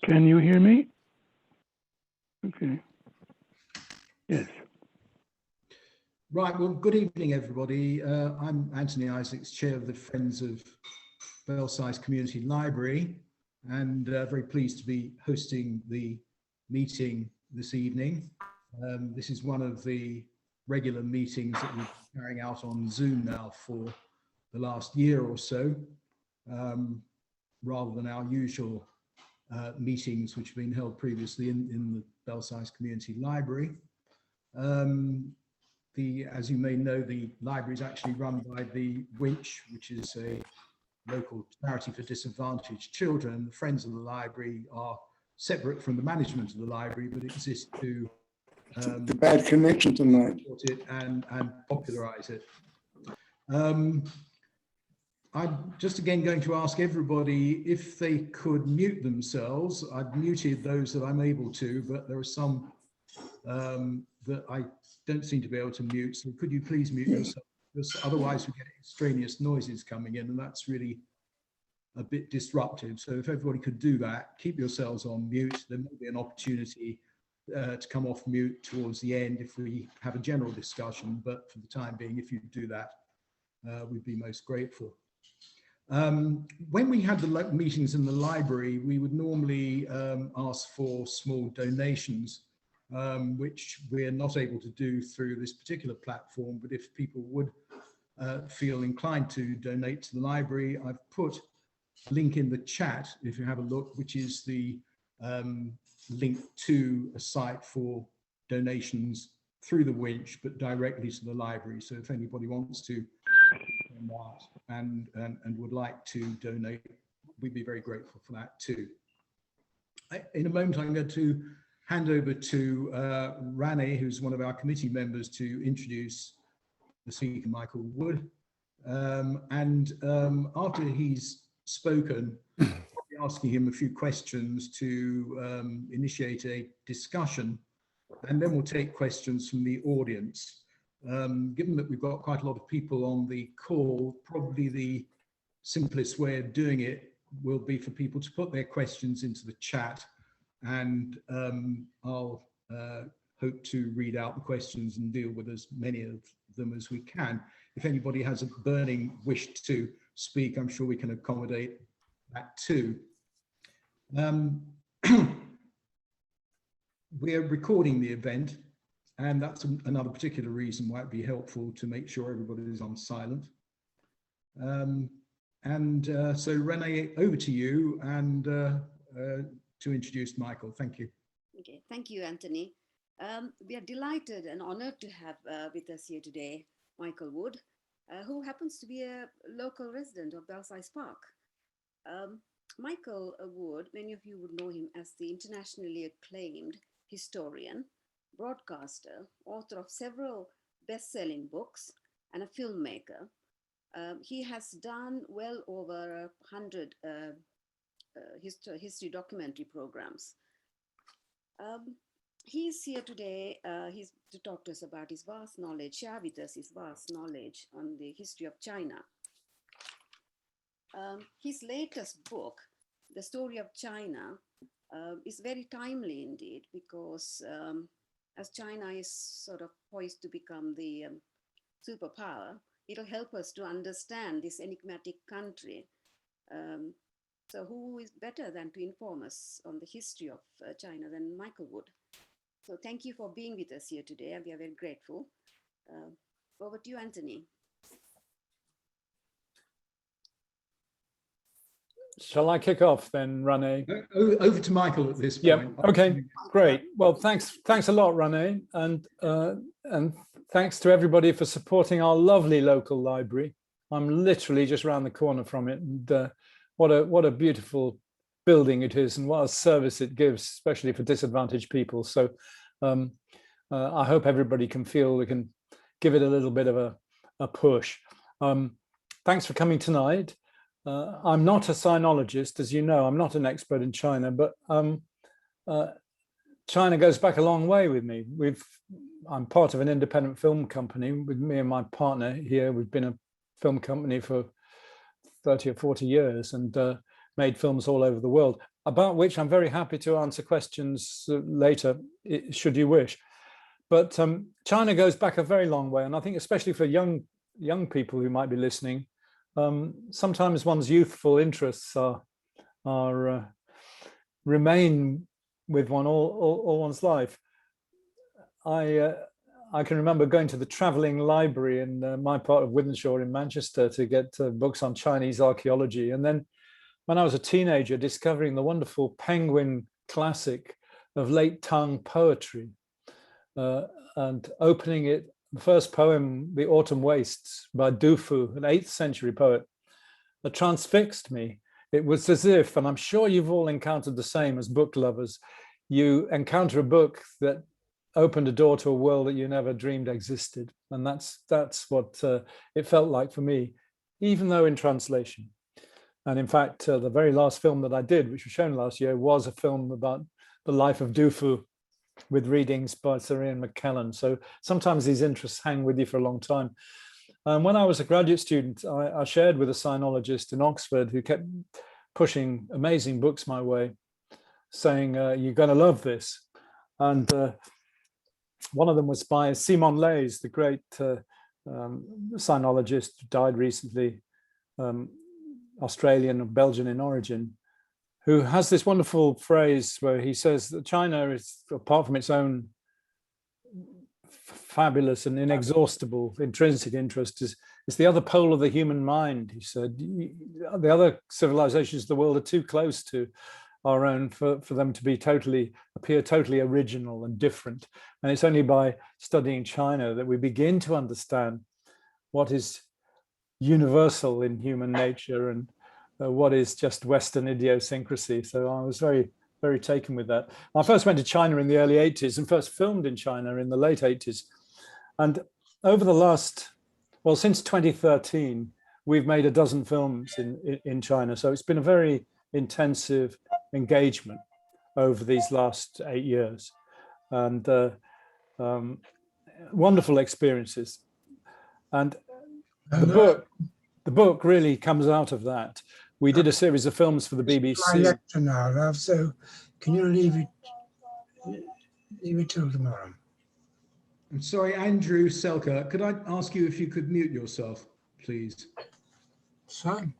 Can you hear me? Okay. Yes. Right, well, good evening, everybody. I'm Anthony Isaacs, Chair of the Friends of Belsize Community Library, and very pleased to be hosting the meeting this evening. This is one of the regular meetings that we're carrying out on Zoom now for the last year or so, rather than our usual meetings which have been held previously in the Belsize Community Library. As you may know, the library is actually run by the Winch, which is a local charity for disadvantaged children. The Friends of the Library are separate from the management of the library, but exist to bad connection tonight. Support it and popularize it. I'm just again going to ask everybody if they could mute themselves. I've muted those that I'm able to, but there are some that I don't seem to be able to mute. So could you please mute yourself? Because otherwise we get extraneous noises coming in, and that's really a bit disruptive. So if everybody could do that, keep yourselves on mute. There may be an opportunity to come off mute towards the end if we have a general discussion, but for the time being, if you do that, we'd be most grateful. When we had the meetings in the library, we would normally ask for small donations, which we're not able to do through this particular platform. But if people would feel inclined to donate to the library, I've put a link in the chat, if you have a look, which is the link to a site for donations through the Winch, but directly to the library. So if anybody wants to and would like to donate, we'd be very grateful for that too. In a moment, I'm going to hand over to Rane, who's one of our committee members, to introduce the speaker, Michael Wood. After he's spoken, I'll be asking him a few questions to initiate a discussion, and then we'll take questions from the audience. Given that we've got quite a lot of people on the call, probably the simplest way of doing it will be for people to put their questions into the chat, and I'll hope to read out the questions and deal with as many of them as we can. If anybody has a burning wish to speak, I'm sure we can accommodate that too. We're recording the event, and that's another particular reason why it'd be helpful to make sure everybody is on silent. So Rene, over to you, and to introduce Michael. Thank you. Okay, thank you, Anthony. We are delighted and honored to have with us here today Michael Wood, who happens to be a local resident of Belsize Park. Michael Wood, many of you would know him as the internationally acclaimed historian, broadcaster, author of several best-selling books, and a filmmaker. He has done well over 100 history documentary programs. He's here today to talk to us about his vast knowledge, share with us his vast knowledge on the history of China. His latest book, The Story of China, is very timely indeed, because as China is sort of poised to become the superpower, it'll help us to understand this enigmatic country. So who is better than to inform us on the history of China than Michael Wood? So thank you for being with us here today, and we are very grateful. Over to you, Anthony. Shall I kick off then, Rane? Over to Michael at this point. Yeah. Okay. Great. Well, thanks a lot, Rane, and thanks to everybody for supporting our lovely local library. I'm literally just around the corner from it, and what a beautiful building it is, and what a service it gives, especially for disadvantaged people. So I hope everybody can feel we can give it a little bit of a push. Thanks for coming tonight. I'm not a sinologist, as you know. I'm not an expert in China, but China goes back a long way with me. I'm part of an independent film company with me and my partner here. We've been a film company for 30 or 40 years and made films all over the world. about which I'm very happy to answer questions later, should you wish. But China goes back a very long way, and I think especially for young people who might be listening, sometimes one's youthful interests remain with one all one's life. I can remember going to the traveling library in my part of Wythenshawe in Manchester to get books on Chinese archaeology. And then when I was a teenager, discovering the wonderful Penguin classic of late Tang poetry and opening it, the first poem, The Autumn Wastes by Du Fu, an 8th century poet, that transfixed me. It was as if, and I'm sure you've all encountered the same as book lovers, you encounter a book that opened a door to a world that you never dreamed existed. And that's what it felt like for me, even though in translation. And in fact, the very last film that I did, which was shown last year, was a film about the life of Du Fu with readings by Sir Ian McKellen. So sometimes these interests hang with you for a long time. And when I was a graduate student, I shared with a sinologist in Oxford who kept pushing amazing books my way, saying, you're going to love this. And one of them was by Simon Leys, the great sinologist who died recently, Australian or Belgian in origin, who has this wonderful phrase where he says that China is, apart from its own fabulous and inexhaustible intrinsic interest, is the other pole of the human mind. He said, the other civilizations of the world are too close to our own for them to appear totally original and different. And it's only by studying China that we begin to understand what is universal in human nature and what is just Western idiosyncrasy. So I was very, very taken with that. I first went to China in the early 80s and first filmed in China in the late 80s. And over the last, well, since 2013, we've made a dozen films in China. So it's been a very intensive engagement over these last 8 years, and wonderful experiences. And the book really comes out of that. We did a series of films for the BBC. My lecture now, love. So can you leave it till tomorrow? I'm sorry, Andrew Selker, could I ask you if you could mute yourself, please? Fine.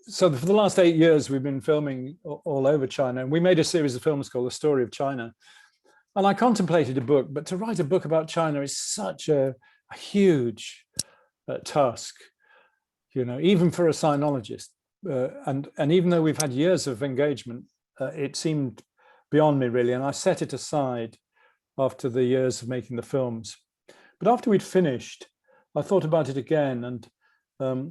So for the last 8 years, we've been filming all over China, and we made a series of films called The Story of China. And I contemplated a book, but to write a book about China is such a huge task, you know, even for a sinologist. And even though we've had years of engagement, it seemed beyond me really. And I set it aside after the years of making the films. But after we'd finished, I thought about it again and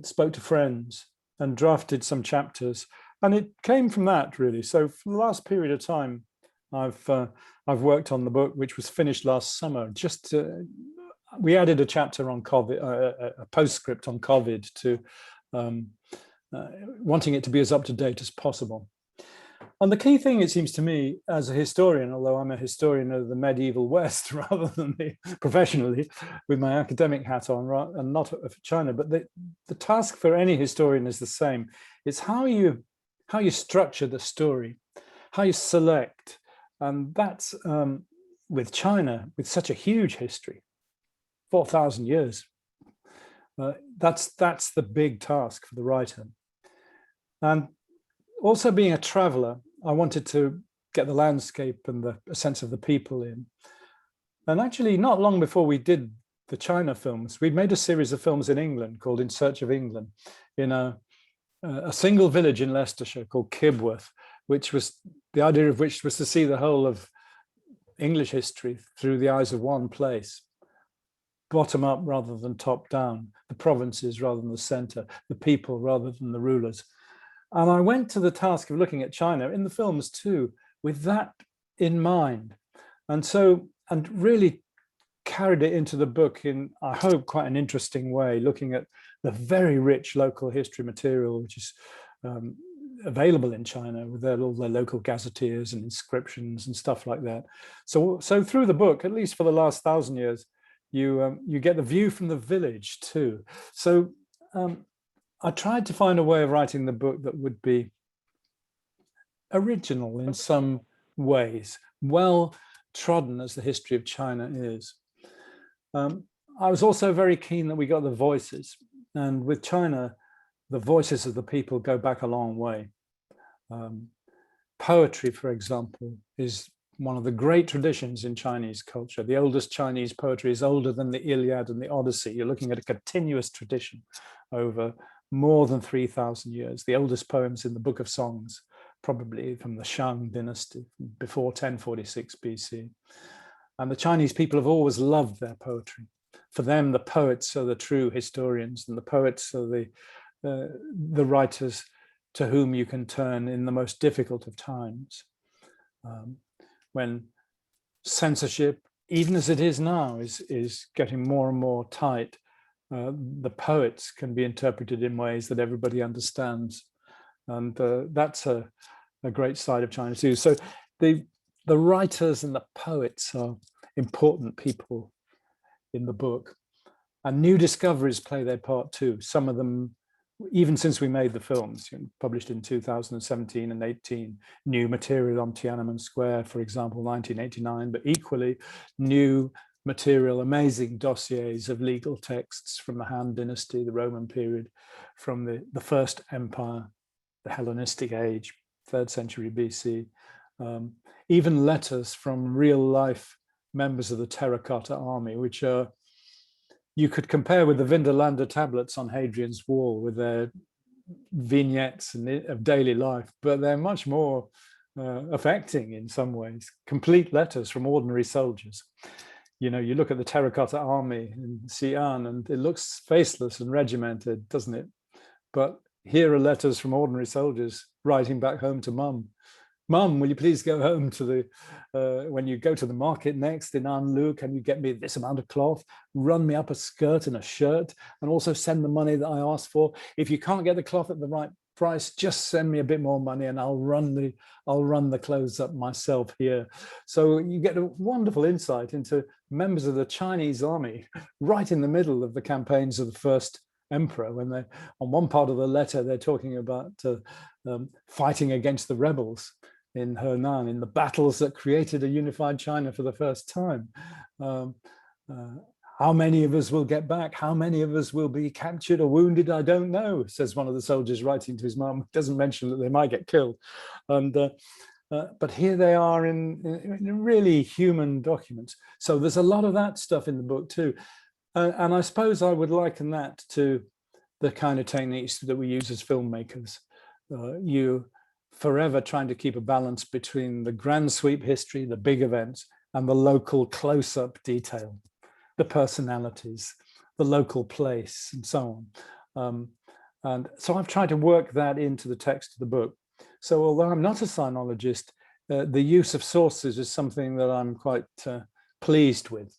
spoke to friends and drafted some chapters. And it came from that really. So for the last period of time, I've worked on the book, which was finished last summer. Just we added a chapter on COVID, a postscript on COVID, to wanting it to be as up to date as possible. And the key thing, it seems to me, as a historian, although I'm a historian of the medieval West rather than professionally with my academic hat on, and not of China, but the task for any historian is the same. It's how you structure the story, how you select. And that's with China, with such a huge history, 4,000 years. That's the big task for the writer. And also being a traveler, I wanted to get the landscape and a sense of the people in. And actually, not long before we did the China films, we'd made a series of films in England called In Search of England, in a single village in Leicestershire called Kibworth, which was, the idea of which was to see the whole of English history through the eyes of one place, bottom up rather than top down, the provinces rather than the center, the people rather than the rulers. And I went to the task of looking at China in the films too, with that in mind. And really carried it into the book in, I hope, quite an interesting way, looking at the very rich local history material, which is available in China with all their local gazetteers and inscriptions and stuff like that. So through the book, at least for the last 1,000 years, you get the view from the village too. So I tried to find a way of writing the book that would be original in some ways, well trodden as the history of China is. I was also very keen that we got the voices, and with China, the voices of the people go back a long way. Poetry, for example, is one of the great traditions in Chinese culture. The oldest Chinese poetry is older than the Iliad and the Odyssey. You're looking at a continuous tradition over more than 3,000 years. The oldest poems in the Book of Songs, probably from the Shang dynasty, before 1046 BC. And the Chinese people have always loved their poetry. For them, the poets are the true historians, and the poets are the writers to whom you can turn in the most difficult of times. When censorship, even as it is now, is getting more and more tight, the poets can be interpreted in ways that everybody understands. And that's a great side of China too. So the writers and the poets are important people in the book. And new discoveries play their part too. Some of them, even since we made the films, published in 2017 and 18, new material on Tiananmen Square, for example, 1989, but equally new material, amazing dossiers of legal texts from the Han Dynasty, the Roman period, from the First Empire, the Hellenistic age, 3rd century BC, even letters from real life members of the Terracotta Army, which are, you could compare with the Vindolanda tablets on Hadrian's Wall with their vignettes of daily life, but they're much more affecting in some ways. Complete letters from ordinary soldiers. You know, you look at the Terracotta Army in Xi'an and it looks faceless and regimented, doesn't it? But here are letters from ordinary soldiers writing back home to mum. Mum, will you please go home to the, when you go to the market next in Anlu, can you get me this amount of cloth, run me up a skirt and a shirt, and also send the money that I asked for. If you can't get the cloth at the right price, just send me a bit more money and I'll run the clothes up myself here. So you get a wonderful insight into members of the Chinese army right in the middle of the campaigns of the first emperor, when they, on one part of the letter, they're talking about fighting against the rebels in Henan, in the battles that created a unified China for the first time. How many of us will get back? How many of us will be captured or wounded? I don't know, says one of the soldiers writing to his mum. Doesn't mention that they might get killed. And but here they are in really human documents. So there's a lot of that stuff in the book too. And I suppose I would liken that to the kind of techniques that we use as filmmakers. You forever trying to keep a balance between the grand sweep history, the big events, and the local close-up detail, the personalities, the local place, and so on. And so I've tried to work that into the text of the book. So although I'm not a sinologist, the use of sources is something that I'm quite pleased with,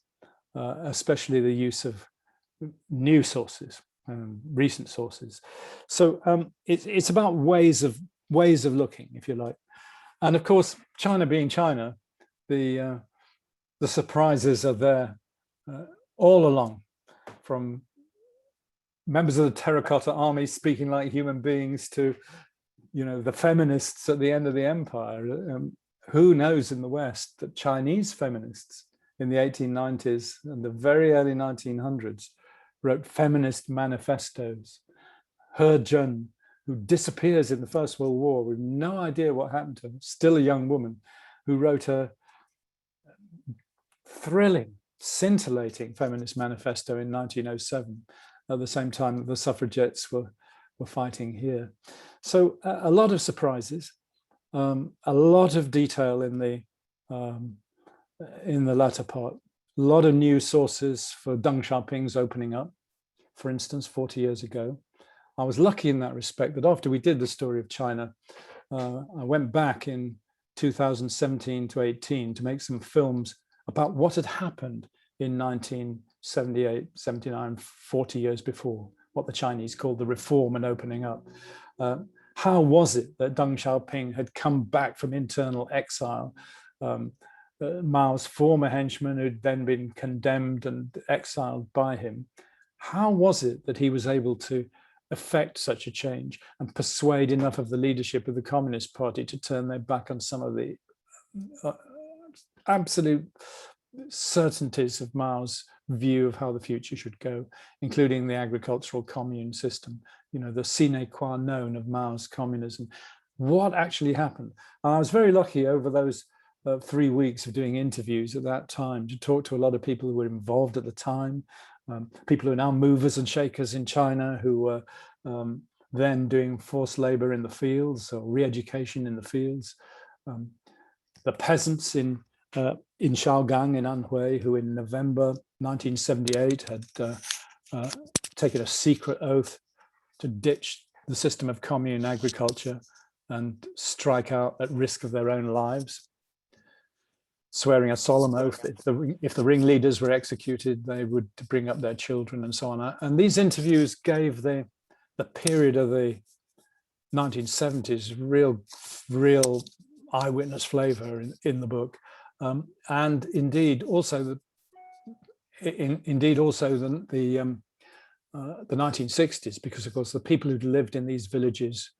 especially the use of new sources, recent sources. So it's about ways of looking, if you like. And of course, China being China, the surprises are there all along, from members of the Terracotta Army speaking like human beings to, you know, the feminists at the end of the empire. Who knows in the West that Chinese feminists in the 1890s and the very early 1900s wrote feminist manifestos. Zhen, who disappears in the First World War with no idea what happened to her, still a young woman, who wrote a thrilling, scintillating feminist manifesto in 1907, at the same time that the suffragettes were fighting here. So a lot of surprises, a lot of detail in the latter part, a lot of new sources for Deng Xiaoping's opening up, for instance, 40 years ago. I was lucky in that respect that after we did the story of China, I went back in 2017 to 18 to make some films about what had happened in 1978, 79, 40 years before, what the Chinese called the reform and opening up. How was it that Deng Xiaoping had come back from internal exile? Mao's former henchman who'd then been condemned and exiled by him. How was it that he was able to effect such a change and persuade enough of the leadership of the Communist Party to turn their back on some of the absolute certainties of Mao's view of how the future should go, including the agricultural commune system, you know, the sine qua non of Mao's communism. What actually happened? And I was very lucky over those 3 weeks of doing interviews at that time to talk to a lot of people who were involved at the time, people who are now movers and shakers in China, who were then doing forced labor in the fields or re-education in the fields, the peasants in Shaogang in Anhui, who in November 1978 had taken a secret oath to ditch the system of commune agriculture and strike out at risk of their own lives, swearing a solemn oath if the ringleaders were executed, they would bring up their children and so on. And these interviews gave the period of the 1970s real eyewitness flavor in the book, and indeed also the 1960s, because of course the people who'd lived in these villages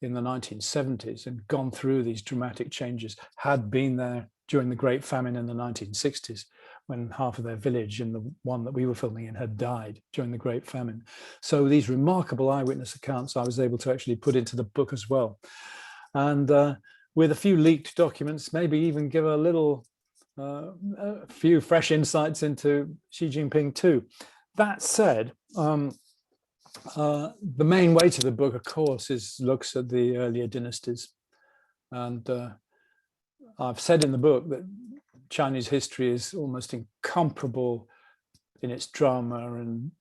in the 1970s and gone through these dramatic changes had been there during the Great Famine in the 1960s, when half of their village in the one that we were filming in had died during the Great Famine. So these remarkable eyewitness accounts I was able to actually put into the book as well. And with a few leaked documents, maybe even give a few fresh insights into Xi Jinping too. That said, the main weight of the book, of course, looks at the earlier dynasties. And I've said in the book that Chinese history is almost incomparable in its drama and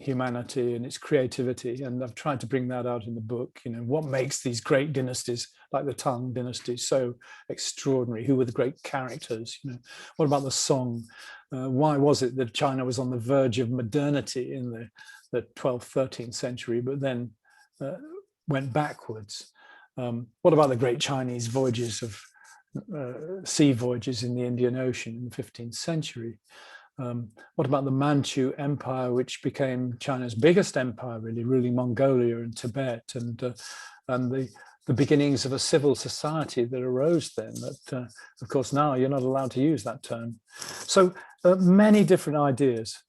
humanity and its creativity. And I've tried to bring that out in the book. You know, what makes these great dynasties like the Tang dynasty so extraordinary? Who were the great characters? You know, what about the Song? Why was it that China was on the verge of modernity in the 12th, 13th century, but then went backwards? What about the great Chinese voyages of sea voyages in the Indian Ocean in the 15th century? What about the Manchu Empire, which became China's biggest empire, really, ruling Mongolia and Tibet, and the beginnings of a civil society that arose then, that of course now you're not allowed to use that term. So many different ideas.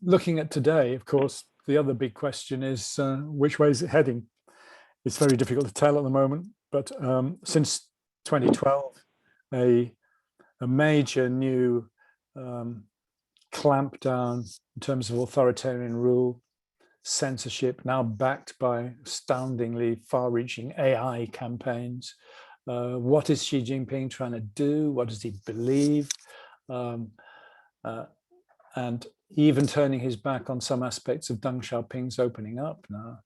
Looking at today, of course, the other big question is which way is it heading? It's very difficult to tell at the moment, but since 2012, a major new clampdown in terms of authoritarian rule, censorship, now backed by astoundingly far-reaching AI campaigns. What is Xi Jinping trying to do? What does he believe? And even turning his back on some aspects of Deng Xiaoping's opening up now.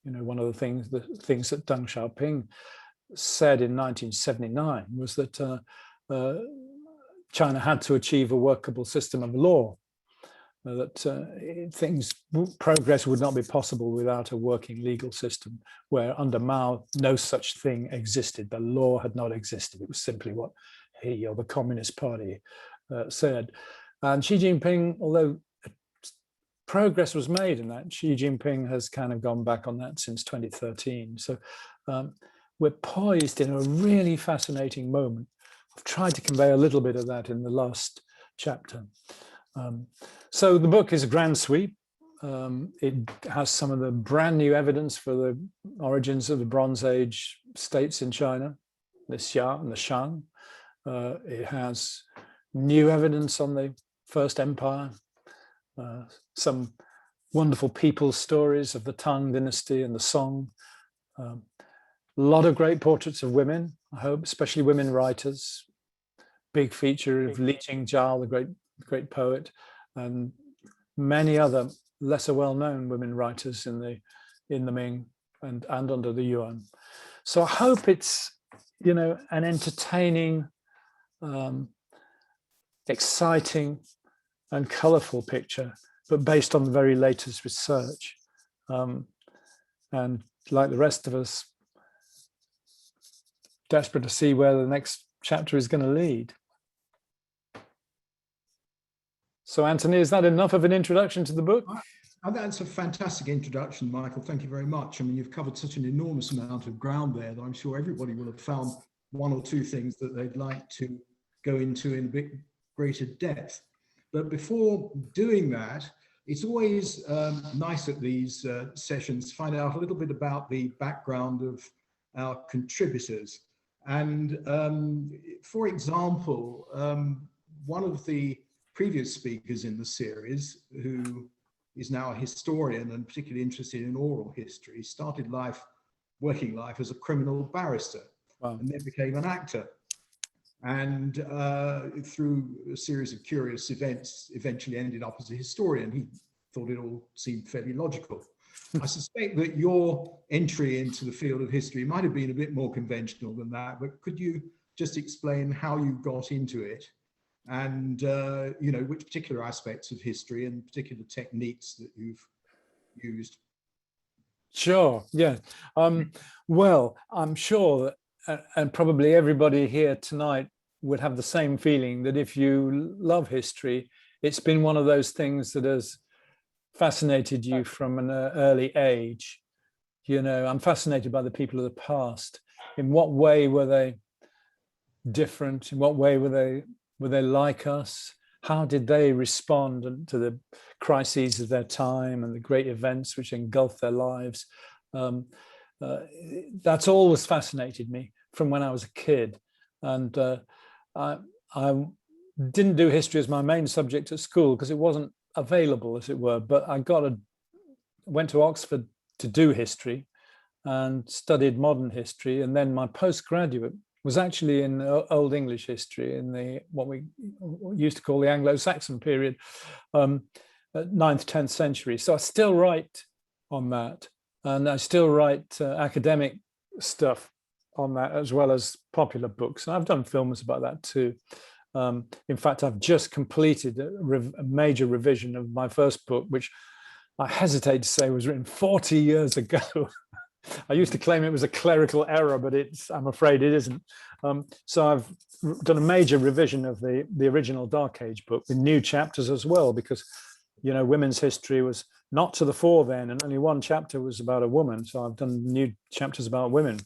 You know, one of the things that Deng Xiaoping said in 1979 was that China had to achieve a workable system of law, that progress would not be possible without a working legal system, where under Mao, no such thing existed. The law had not existed. It was simply what he or the Communist Party said. And Xi Jinping, although progress was made in that, Xi Jinping has kind of gone back on that since 2013. So we're poised in a really fascinating moment. I've tried to convey a little bit of that in the last chapter. So the book is a grand sweep. It has some of the brand new evidence for the origins of the Bronze Age states in China, the Xia and the Shang. It has new evidence on the First Empire, some wonderful people's stories of the Tang dynasty and the Song. A lot of great portraits of women, I hope, especially women writers. Big feature of Li Jingzhao, the great poet, and many other lesser well-known women writers in the Ming and under the Yuan. So I hope it's, you know, an entertaining, exciting and colorful picture, but based on the very latest research. And like the rest of us, desperate to see where the next chapter is going to lead. So Anthony, is that enough of an introduction to the book? That's a fantastic introduction, Michael. Thank you very much. I mean, you've covered such an enormous amount of ground there that I'm sure everybody will have found one or two things that they'd like to go into in a bit greater depth. But before doing that, it's always nice at these sessions to find out a little bit about the background of our contributors. And for example, one of the previous speakers in the series, who is now a historian and particularly interested in oral history, started working life as a criminal barrister. Wow. And then became an actor. And through a series of curious events, eventually ended up as a historian. He thought it all seemed fairly logical. I suspect that your entry into the field of history might have been a bit more conventional than that, but could you just explain how you got into it and you know, which particular aspects of history and particular techniques that you've used? Sure, yeah. Well, I'm sure that, and probably everybody here tonight would have the same feeling, that if you love history, it's been one of those things that has fascinated you from an early age. You know, I'm fascinated by the people of the past. In what way were they different? In what way were they like us? How did they respond to the crises of their time and the great events which engulfed their lives? That's always fascinated me from when I was a kid. And I didn't do history as my main subject at school because it wasn't available, as it were, but I went to Oxford to do history and studied modern history. And then my postgraduate was actually in Old English history in the what we used to call the Anglo-Saxon period, 9th, 10th century. So I still write on that, and I still write academic stuff on that, as well as popular books. And I've done films about that too. In fact, I've just completed a major revision of my first book, which I hesitate to say was written 40 years ago. I used to claim it was a clerical error, but I'm afraid it isn't. So I've done a major revision of the original Dark Age book with new chapters as well, because, you know, women's history was not to the fore then, and only one chapter was about a woman. So I've done new chapters about women.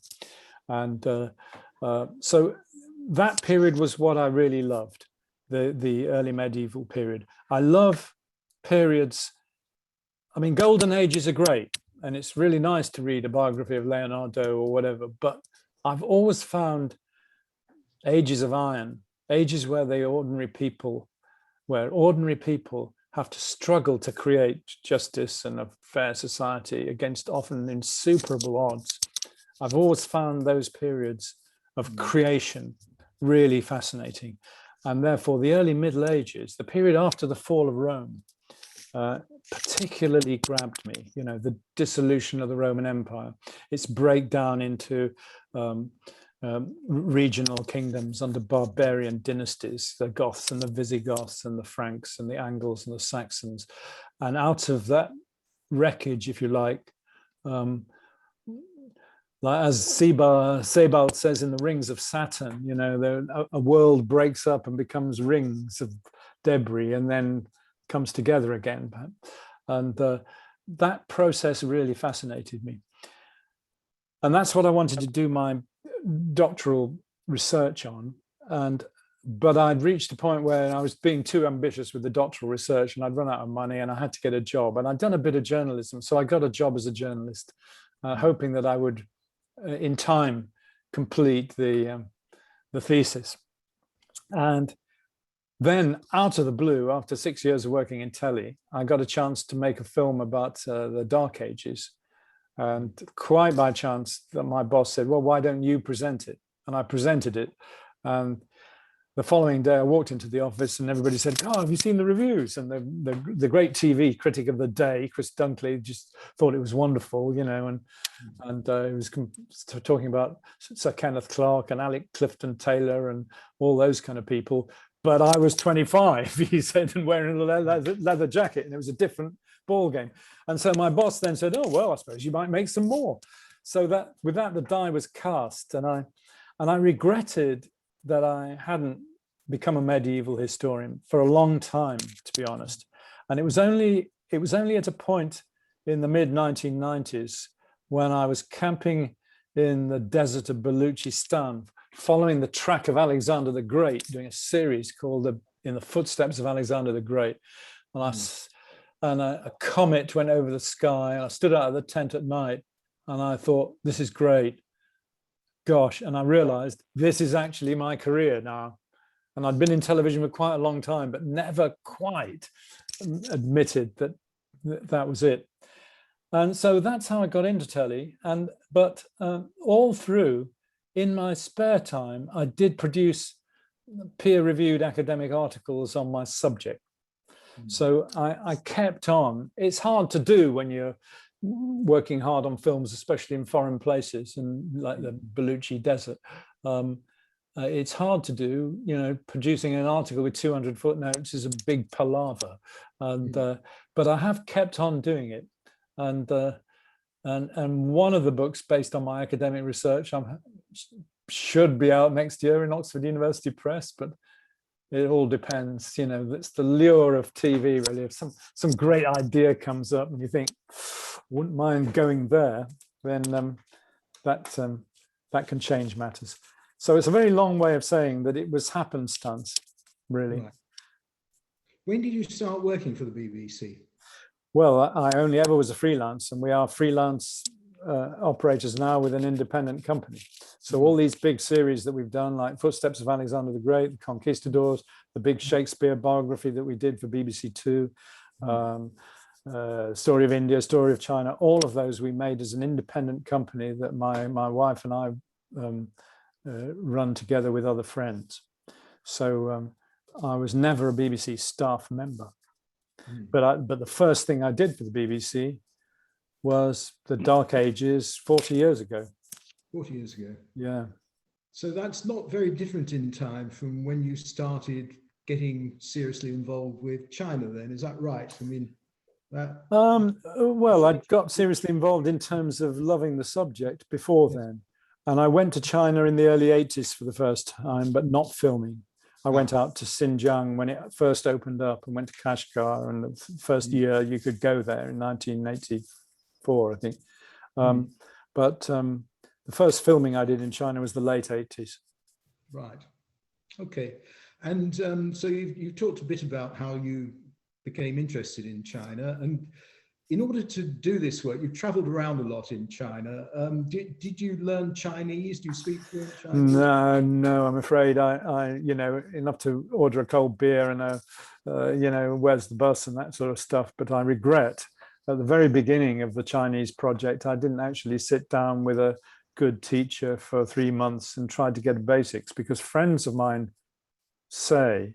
And so that period was what I really loved, the early medieval period. I love periods. I mean, golden ages are great, and it's really nice to read a biography of Leonardo or whatever, but I've always found ages of iron, ages where ordinary people have to struggle to create justice and a fair society against often insuperable odds. I've always found those periods of creation really fascinating. And therefore the early Middle Ages, the period after the fall of Rome, particularly grabbed me. You know, the dissolution of the Roman Empire, its breakdown into regional kingdoms under barbarian dynasties, the Goths and the Visigoths and the Franks and the Angles and the Saxons. And out of that wreckage, if you like as Sebald says in the Rings of Saturn, you know, a world breaks up and becomes rings of debris and then comes together again. And that process really fascinated me. And that's what I wanted to do my doctoral research on. But I'd reached a point where I was being too ambitious with the doctoral research, and I'd run out of money and I had to get a job. And I'd done a bit of journalism. So I got a job as a journalist, hoping that I would in time complete the thesis. And then out of the blue, after 6 years of working in telly, I got a chance to make a film about the Dark Ages. And quite by chance, my boss said, well, why don't you present it? And I presented it. And the following day, I walked into the office and everybody said, oh, have you seen the reviews? And the great TV critic of the day, Chris Dunkley, just thought it was wonderful, you know, and he was talking about Sir Kenneth Clarke and Alec Clifton Taylor and all those kind of people. But I was 25, he said, and wearing a leather jacket, and it was a different ball game. And so my boss then said, oh, well, I suppose you might make some more. So that with that, the die was cast, and I regretted that I hadn't become a medieval historian for a long time, to be honest. And it was only at a point in the mid 1990s when I was camping in the desert of Baluchistan, following the track of Alexander the Great, doing a series called In the Footsteps of Alexander the Great. And a comet went over the sky, and I stood out of the tent at night, and I thought, this is great. Gosh, and I realized this is actually my career now. And I'd been in television for quite a long time, but never quite admitted that that was it. And so that's how I got into telly. But all through, in my spare time, I did produce peer-reviewed academic articles on my subject. So I kept on. It's hard to do when you're working hard on films, especially in foreign places and like the Baluchi desert. It's hard to do, you know, producing an article with 200 footnotes is a big palaver. But I have kept on doing it. And one of the books based on my academic research should be out next year in Oxford University Press, but it all depends, you know. That's the lure of TV, really. If some great idea comes up and you think, wouldn't mind going there, then that can change matters. So it's a very long way of saying that it was happenstance, really. Right. When did you start working for the BBC? Well, I only ever was a freelance, and we are freelance operators now with an independent company. So all these big series that we've done, like Footsteps of Alexander the Great, The Conquistadors, the big Shakespeare biography that we did for BBC Two, Story of India, Story of China, all of those we made as an independent company that my wife and I run together with other friends. So I was never a BBC staff member. But the first thing I did for the BBC was the Dark Ages 40 years ago. 40 years ago. Yeah. So that's not very different in time from when you started getting seriously involved with China then, is that right? I mean, well, I got seriously involved in terms of loving the subject before then. And I went to China in the early 80s for the first time, but not filming. I went out to Xinjiang when it first opened up and went to Kashgar, and the first year you could go there in 1984, I think. But the first filming I did in China was the late 80s. Right. Okay. And so you've talked a bit about how you became interested in China. And in order to do this work, you've traveled around a lot in China. Did you learn Chinese? Do you speak fluent Chinese? No, I'm afraid I you know, enough to order a cold beer and you know, where's the bus and that sort of stuff. But I regret at the very beginning of the Chinese project, I didn't actually sit down with a good teacher for 3 months and tried to get the basics, because friends of mine say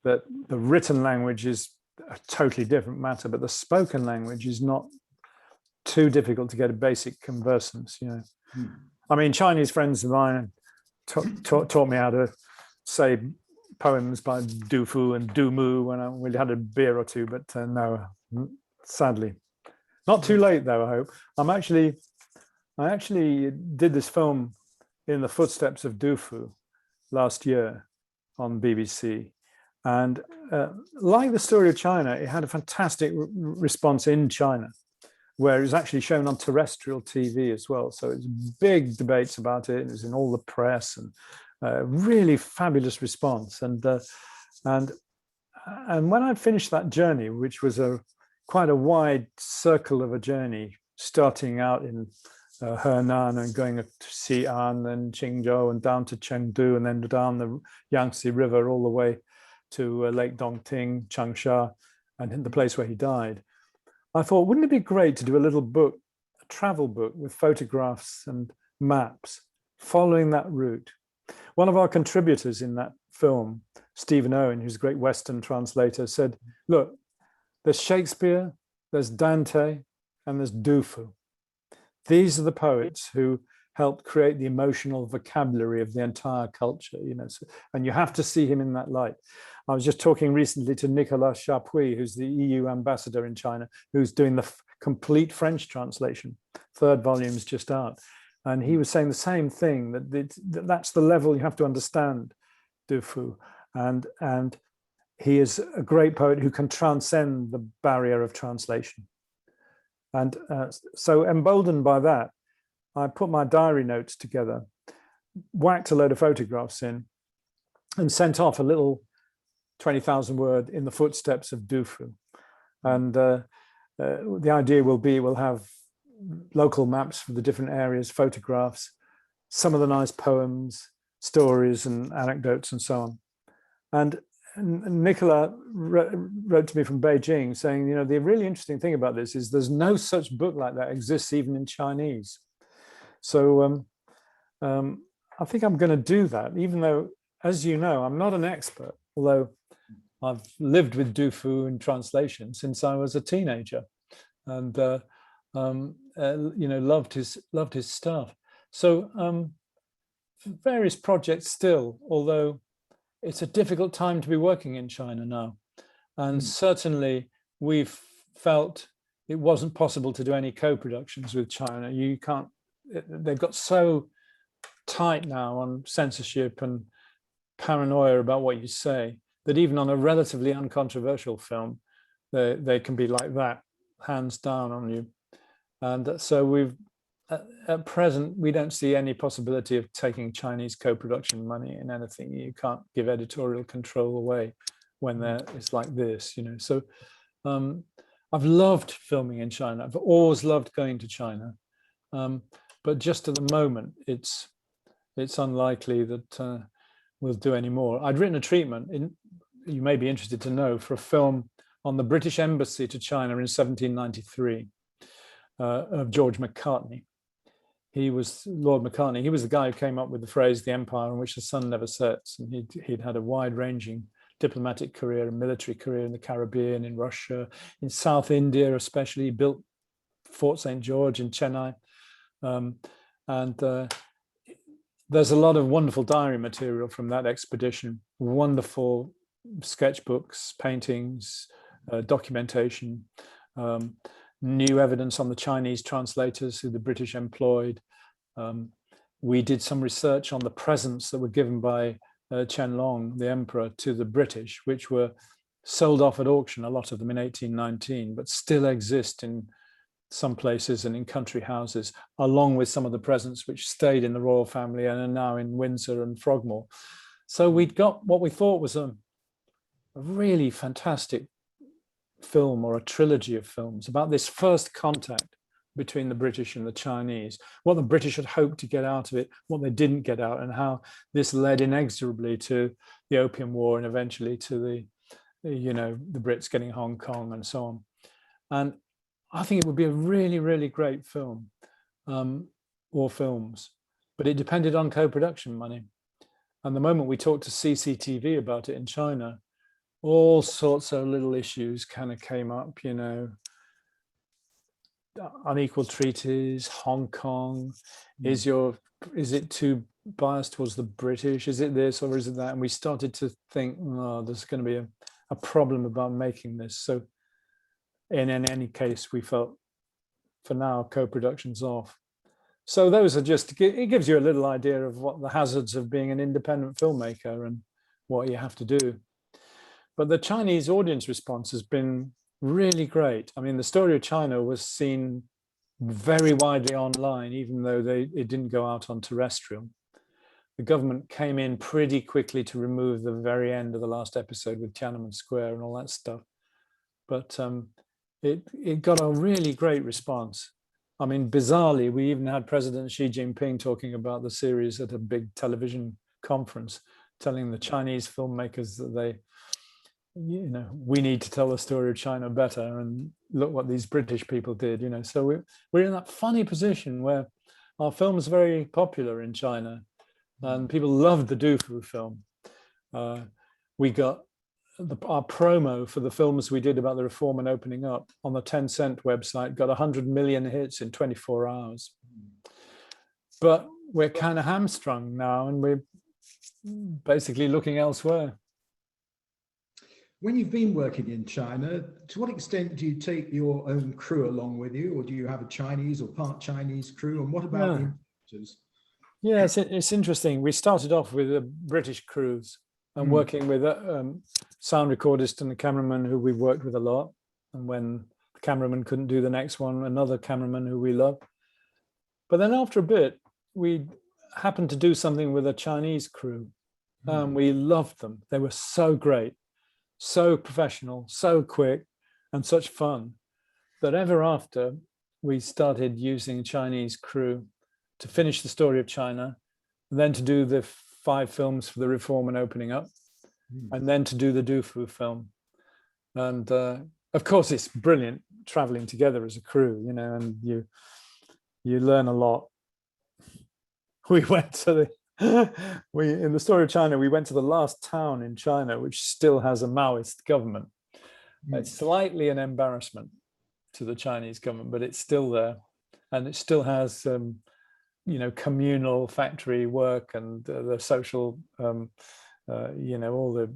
that the written language is a totally different matter, but the spoken language is not too difficult to get a basic conversance, you know. I mean, Chinese friends of mine taught me how to say poems by Du Fu and Du Mu when we had a beer or two, but no, sadly. Not too late though, I hope. I actually did this film In the Footsteps of Du Fu last year on BBC. And like the story of China, it had a fantastic response in China, where it was actually shown on terrestrial TV as well. So it's big debates about it. It was in all the press, and really fabulous response. And when I finished that journey, which was quite a wide circle of a journey, starting out in Henan and going to Xi'an and Qingzhou and down to Chengdu and then down the Yangtze River all the way to Lake Dongting, Changsha, and the place where he died. I thought, wouldn't it be great to do a little book, a travel book with photographs and maps following that route? One of our contributors in that film, Stephen Owen, who's a great Western translator, said, look, there's Shakespeare, there's Dante, and there's Du Fu. These are the poets who helped create the emotional vocabulary of the entire culture, you know, and you have to see him in that light. I was just talking recently to Nicolas Chapuis, who's the EU ambassador in China, who's doing the complete French translation. 3rd volume's just out. And he was saying the same thing, that that's the level you have to understand Du Fu. and he is a great poet who can transcend the barrier of translation. And so emboldened by that, I put my diary notes together, whacked a load of photographs in, and sent off a little 20,000 word In the Footsteps of Du Fu. And the idea will be we'll have local maps for the different areas, photographs, some of the nice poems, stories and anecdotes and so on. And Nicola wrote to me from Beijing saying, you know, the really interesting thing about this is there's no such book like that exists even in Chinese. So I think I'm going to do that, even though, as you know, I'm not an expert, although I've lived with Du Fu in translation since I was a teenager, and you know, loved his stuff. So various projects still, although it's a difficult time to be working in China now, and certainly we've felt it wasn't possible to do any co-productions with China. You can't. They've got so tight now on censorship and paranoia about what you say that even on a relatively uncontroversial film, they can be like that, hands down on you. And so we've, at present, we don't see any possibility of taking Chinese co-production money in anything. You can't give editorial control away when it's like this, you know. So I've loved filming in China. I've always loved going to China. But just at the moment, it's unlikely that we'll do any more. I'd written a treatment, you may be interested to know, for a film on the British Embassy to China in 1793 of George Macartney. He was Lord Macartney. He was the guy who came up with the phrase, the empire on which the sun never sets. And he'd had a wide-ranging diplomatic career and military career in the Caribbean, in Russia, in South India especially. He built Fort St. George in Chennai. There's a lot of wonderful diary material from that expedition, wonderful sketchbooks, paintings, documentation, new evidence on the Chinese translators who the British employed. We did some research on the presents that were given by Qianlong, the emperor, to the British, which were sold off at auction, a lot of them in 1819, but still exist in some places and in country houses, along with some of the presents which stayed in the royal family and are now in Windsor and Frogmore. So we'd got what we thought was a really fantastic film, or a trilogy of films, about this first contact between the British and the Chinese, what the British had hoped to get out of it, what they didn't get out, and how this led inexorably to the Opium War and eventually to the, you know, the Brits getting Hong Kong and so on. And I think it would be a really, really great film, or films, but it depended on co-production money. And the moment we talked to CCTV about it in China, all sorts of little issues kind of came up, you know, unequal treaties, Hong Kong, is it too biased towards the British? Is it this or is it that? And we started to think, oh, there's going to be a problem about making this. So in any case, we felt for now co-production's off. So those are just, it gives you a little idea of what the hazards of being an independent filmmaker and what you have to do. But the Chinese audience response has been really great. I mean, the story of China was seen very widely online, even though it didn't go out on terrestrial. The government came in pretty quickly to remove the very end of the last episode with Tiananmen Square and all that stuff. But it got a really great response. I mean, bizarrely, we even had President Xi Jinping talking about the series at a big television conference, telling the Chinese filmmakers that they, you know, we need to tell the story of China better, and look what these British people did, you know. So we're in that funny position where our film's very popular in China and people loved the Du Fu film. We got our promo for the films we did about the reform and opening up on the Tencent website got 100 million hits in 24 hours. But we're kind of hamstrung now and we're basically looking elsewhere. When you've been working in China, to what extent do you take your own crew along with you, or do you have a Chinese or part Chinese crew? And what about the interpreters? Yeah, it's interesting. We started off with the British crews, and working with a sound recordist and a cameraman who we worked with a lot. And when the cameraman couldn't do the next one, another cameraman who we love. But then after a bit, we happened to do something with a Chinese crew. We loved them. They were so great, so professional, so quick, and such fun that ever after we started using Chinese crew to finish the story of China, and then to do the 5 films for the reform and opening up, and then to do the Du Fu film. And of course, it's brilliant traveling together as a crew, you know, and you learn a lot. We went to in the story of China, we went to the last town in China, which still has a Maoist government. It's slightly an embarrassment to the Chinese government, but it's still there. And it still has, you know, communal factory work and the social, you know, all the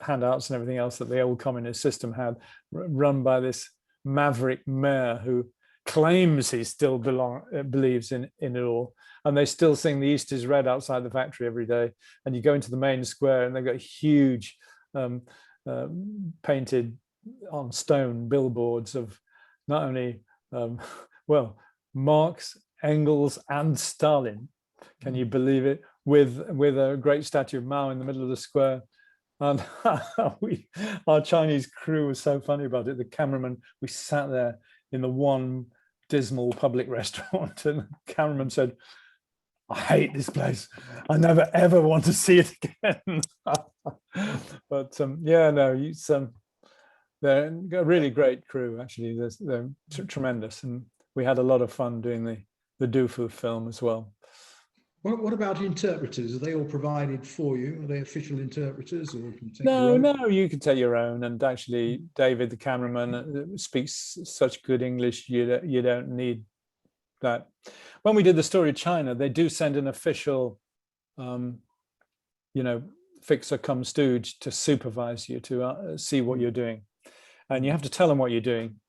handouts and everything else that the old communist system had, run by this maverick mayor who claims he still believes in it all. And they still sing "The East is Red" outside the factory every day. And you go into the main square and they've got huge painted on stone billboards of not only, well, Marx, Engels, and Stalin. Can you believe it? With a great statue of Mao in the middle of the square. And our Chinese crew was so funny about it. The cameraman, we sat there in the one dismal public restaurant, and the cameraman said, "I hate this place. I never ever want to see it again." But yeah, no, they're a really great crew. Actually, they're tremendous, and we had a lot of fun doing the Du Fu film as well. What about interpreters? Are they all provided for you? Are they official interpreters, or can you take your own? No, you can take your own. And actually, David, the cameraman, speaks such good English, you don't need that. When we did the story of China, they do send an official, you know, fixer cum stooge to supervise you, to see what you're doing. And you have to tell them what you're doing.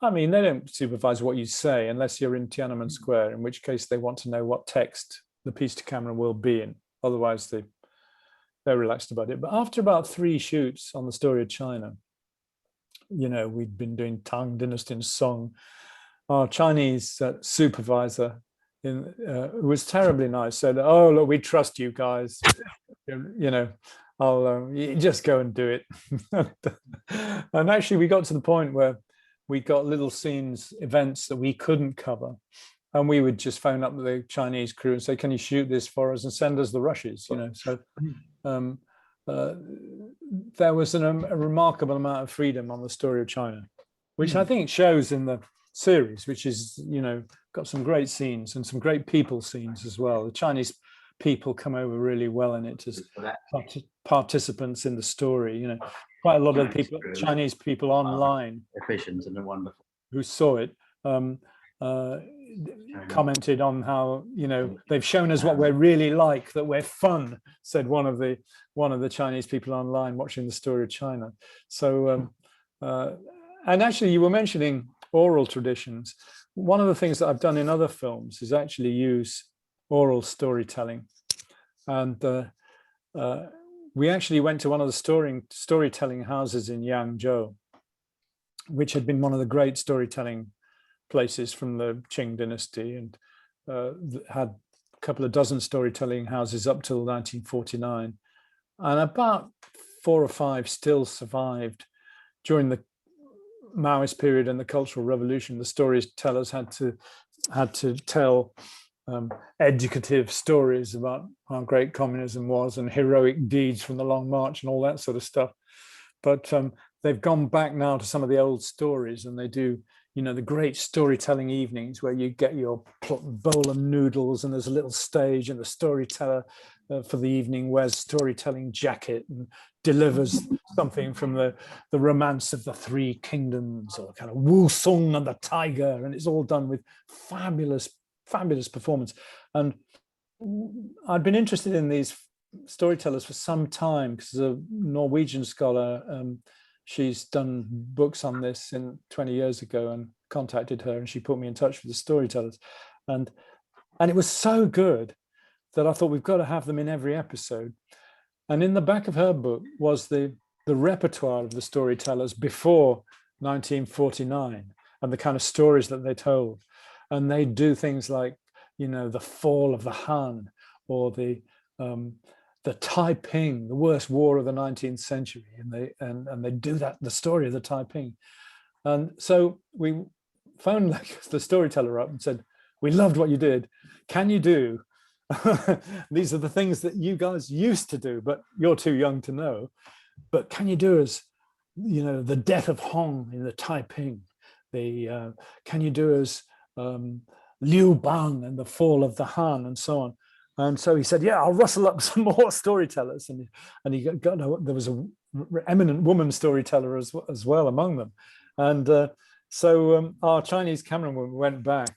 I mean, they don't supervise what you say unless you're in Tiananmen Square, in which case they want to know what text the piece to camera will be in. Otherwise, they're relaxed about it. But after about 3 shoots on the story of China, you know, we'd been doing Tang Dynasty and Song. Our Chinese supervisor who was terribly nice, said, "Oh, look, we trust you guys. You know, I'll you just go and do it." And actually, we got to the point where we got little scenes, events that we couldn't cover. And we would just phone up the Chinese crew and say, "Can you shoot this for us and send us the rushes?" You know, so there was a remarkable amount of freedom on the story of China, which I think shows in the series, which is, you know, got some great scenes and some great people scenes as well. The Chinese people come over really well in it as participants in the story. You know, quite a lot of people, Chinese people online, who saw it, commented on how, you know, they've shown us what we're really like, that we're fun, said one of the Chinese people online watching the story of China. So and actually, you were mentioning oral traditions. One of the things that I've done in other films is actually use oral storytelling. And we actually went to one of the storytelling houses in Yangzhou, which had been one of the great storytelling places from the Qing dynasty, and had a couple of dozen storytelling houses up till 1949. And about 4 or 5 still survived during the Maoist period and the Cultural Revolution. The storytellers had to tell educative stories about how great communism was and heroic deeds from the Long March and all that sort of stuff. But they've gone back now to some of the old stories, and they do, you know, the great storytelling evenings where you get your bowl of noodles and there's a little stage, and the storyteller for the evening wears storytelling jacket and delivers something from the romance of the 3 kingdoms, or kind of Wu Song and the tiger, and it's all done with fabulous performance. And I'd been interested in these storytellers for some time because a Norwegian scholar, she's done books on this 20 years ago, and contacted her, and she put me in touch with the storytellers, and it was so good that I thought, we've got to have them in every episode. And in the back of her book was the repertoire of the storytellers before 1949 and the kind of stories that they told. And they do things like, you know, the fall of the Han, or the Taiping, the worst war of the 19th century. And they do that, the story of the Taiping. And so we phoned like the storyteller up and said, we loved what you did. Can you do? These are the things that you guys used to do, but you're too young to know. But can you do as, you know, the death of Hong in the Taiping? Can you do as Liu Bang and the fall of the Han and so on? And so he said, yeah, I'll rustle up some more storytellers. And he got, there was an eminent woman storyteller as well among them. And so our Chinese cameraman went back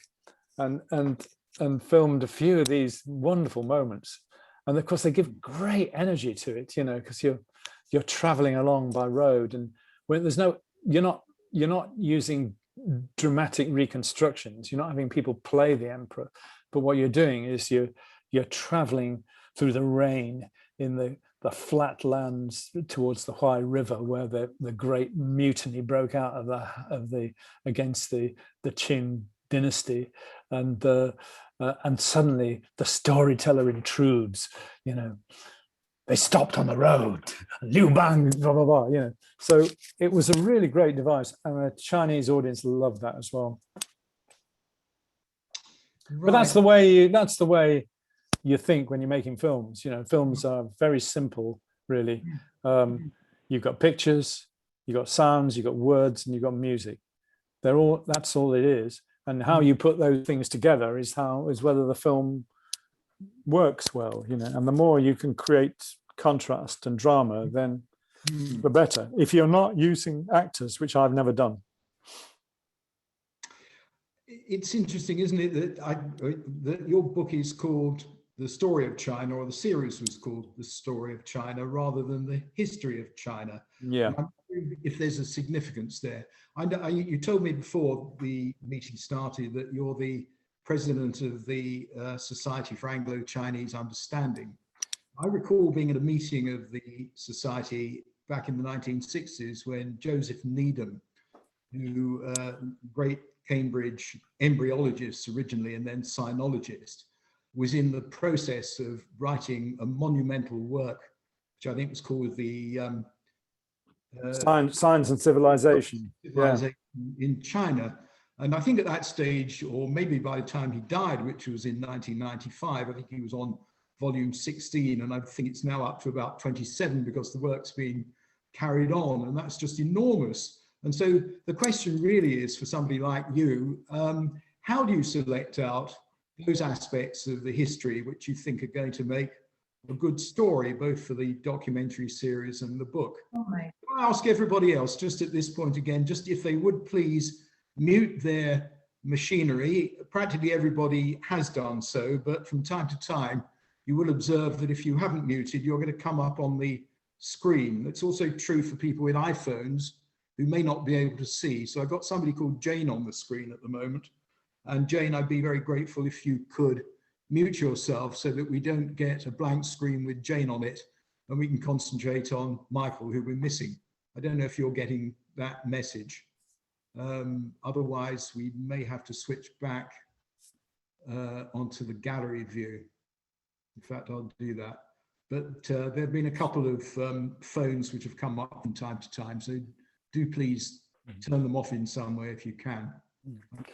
and filmed a few of these wonderful moments. And of course, they give great energy to it, you know, because you're traveling along by road, and when there's no, you're not using dramatic reconstructions. You're not having people play the emperor, but what you're doing is you're traveling through the rain in the flat lands towards the Huai River, where the great mutiny broke out against the Qing dynasty, and suddenly the storyteller intrudes. You know, they stopped on the road, Liu Bang, blah blah blah. You know, so it was a really great device, and the Chinese audience loved that as well. Right. But that's the way you think when you're making films. You know, films are very simple, really. You've got pictures, you've got sounds, you've got words, and you've got music. That's all it is. And how you put those things together is whether the film works well, you know. And the more you can create contrast and drama, then the better. If you're not using actors, which I've never done. It's interesting, isn't it, that your book is called The Story of China, or the series was called The Story of China, rather than The History of China. Yeah. If there's a significance there. You told me before the meeting started that you're the president of the Society for Anglo-Chinese Understanding. I recall being at a meeting of the society back in the 1960s when Joseph Needham, who great Cambridge embryologist originally and then sinologist, was in the process of writing a monumental work, which I think was called the Science and Civilization. In China. And I think at that stage, or maybe by the time he died, which was in 1995, I think he was on volume 16, and I think it's now up to about 27 because the work's been carried on, and that's just enormous. And so the question really is for somebody like you, how do you select out those aspects of the history which you think are going to make a good story, both for the documentary series and the book? I ask everybody else just at this point again, just if they would please mute their machinery. Practically everybody has done so, but from time to time, you will observe that if you haven't muted, you're going to come up on the screen. It's also true for people with iPhones who may not be able to see. So I've got somebody called Jane on the screen at the moment. And Jane, I'd be very grateful if you could mute yourself so that we don't get a blank screen with Jane on it and we can concentrate on Michael, who we're missing. I don't know if you're getting that message. Otherwise, we may have to switch back onto the gallery view. In fact, I'll do that. But there have been a couple of phones which have come up from time to time. So do please turn them off in some way if you can.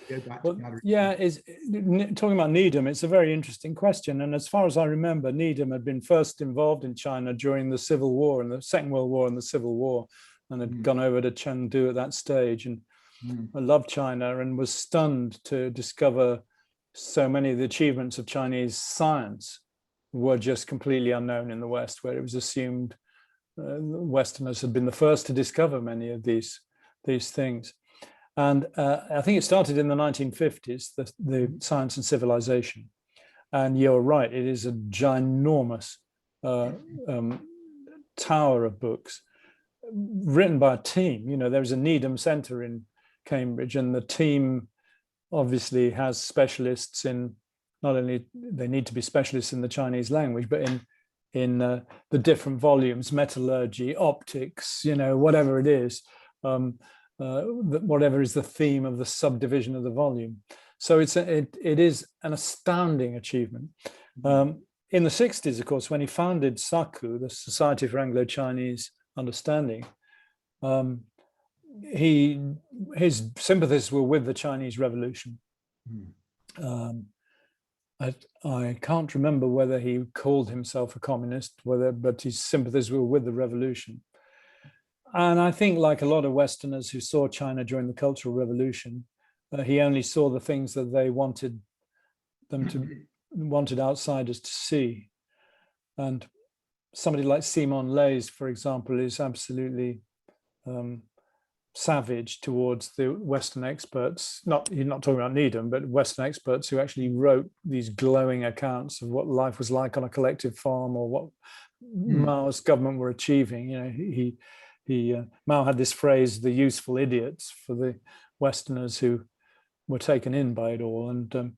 Go back to gallery. Yeah, talking about Needham, it's a very interesting question. And as far as I remember, Needham had been first involved in China during the Civil War and the Second World War and the Civil War, and had gone over to Chengdu at that stage. And I loved China and was stunned to discover so many of the achievements of Chinese science were just completely unknown in the West, where it was assumed Westerners had been the first to discover many of these things. And I think it started in the 1950s, the Science and Civilization. And you're right, it is a ginormous tower of books written by a team. You know, there's a Needham Center in Cambridge, and the team obviously has specialists in, not only they need to be specialists in the Chinese language, but in the different volumes, metallurgy, optics, whatever it is, whatever is the theme of the subdivision of the volume. So it is an astounding achievement. In the 60s, of course, when he founded SACU, the Society for Anglo-Chinese Understanding, his sympathies were with the Chinese Revolution. I can't remember whether he called himself a communist, but his sympathies were with the revolution. And I think, like a lot of Westerners who saw China during the Cultural Revolution, he only saw the things that they wanted outsiders to see. And somebody like Simon Leys, for example, is absolutely savage towards the Western experts. He's not talking about Needham, but Western experts who actually wrote these glowing accounts of what life was like on a collective farm, or what Mao's government were achieving. Mao had this phrase, "the useful idiots," for the Westerners who were taken in by it all. And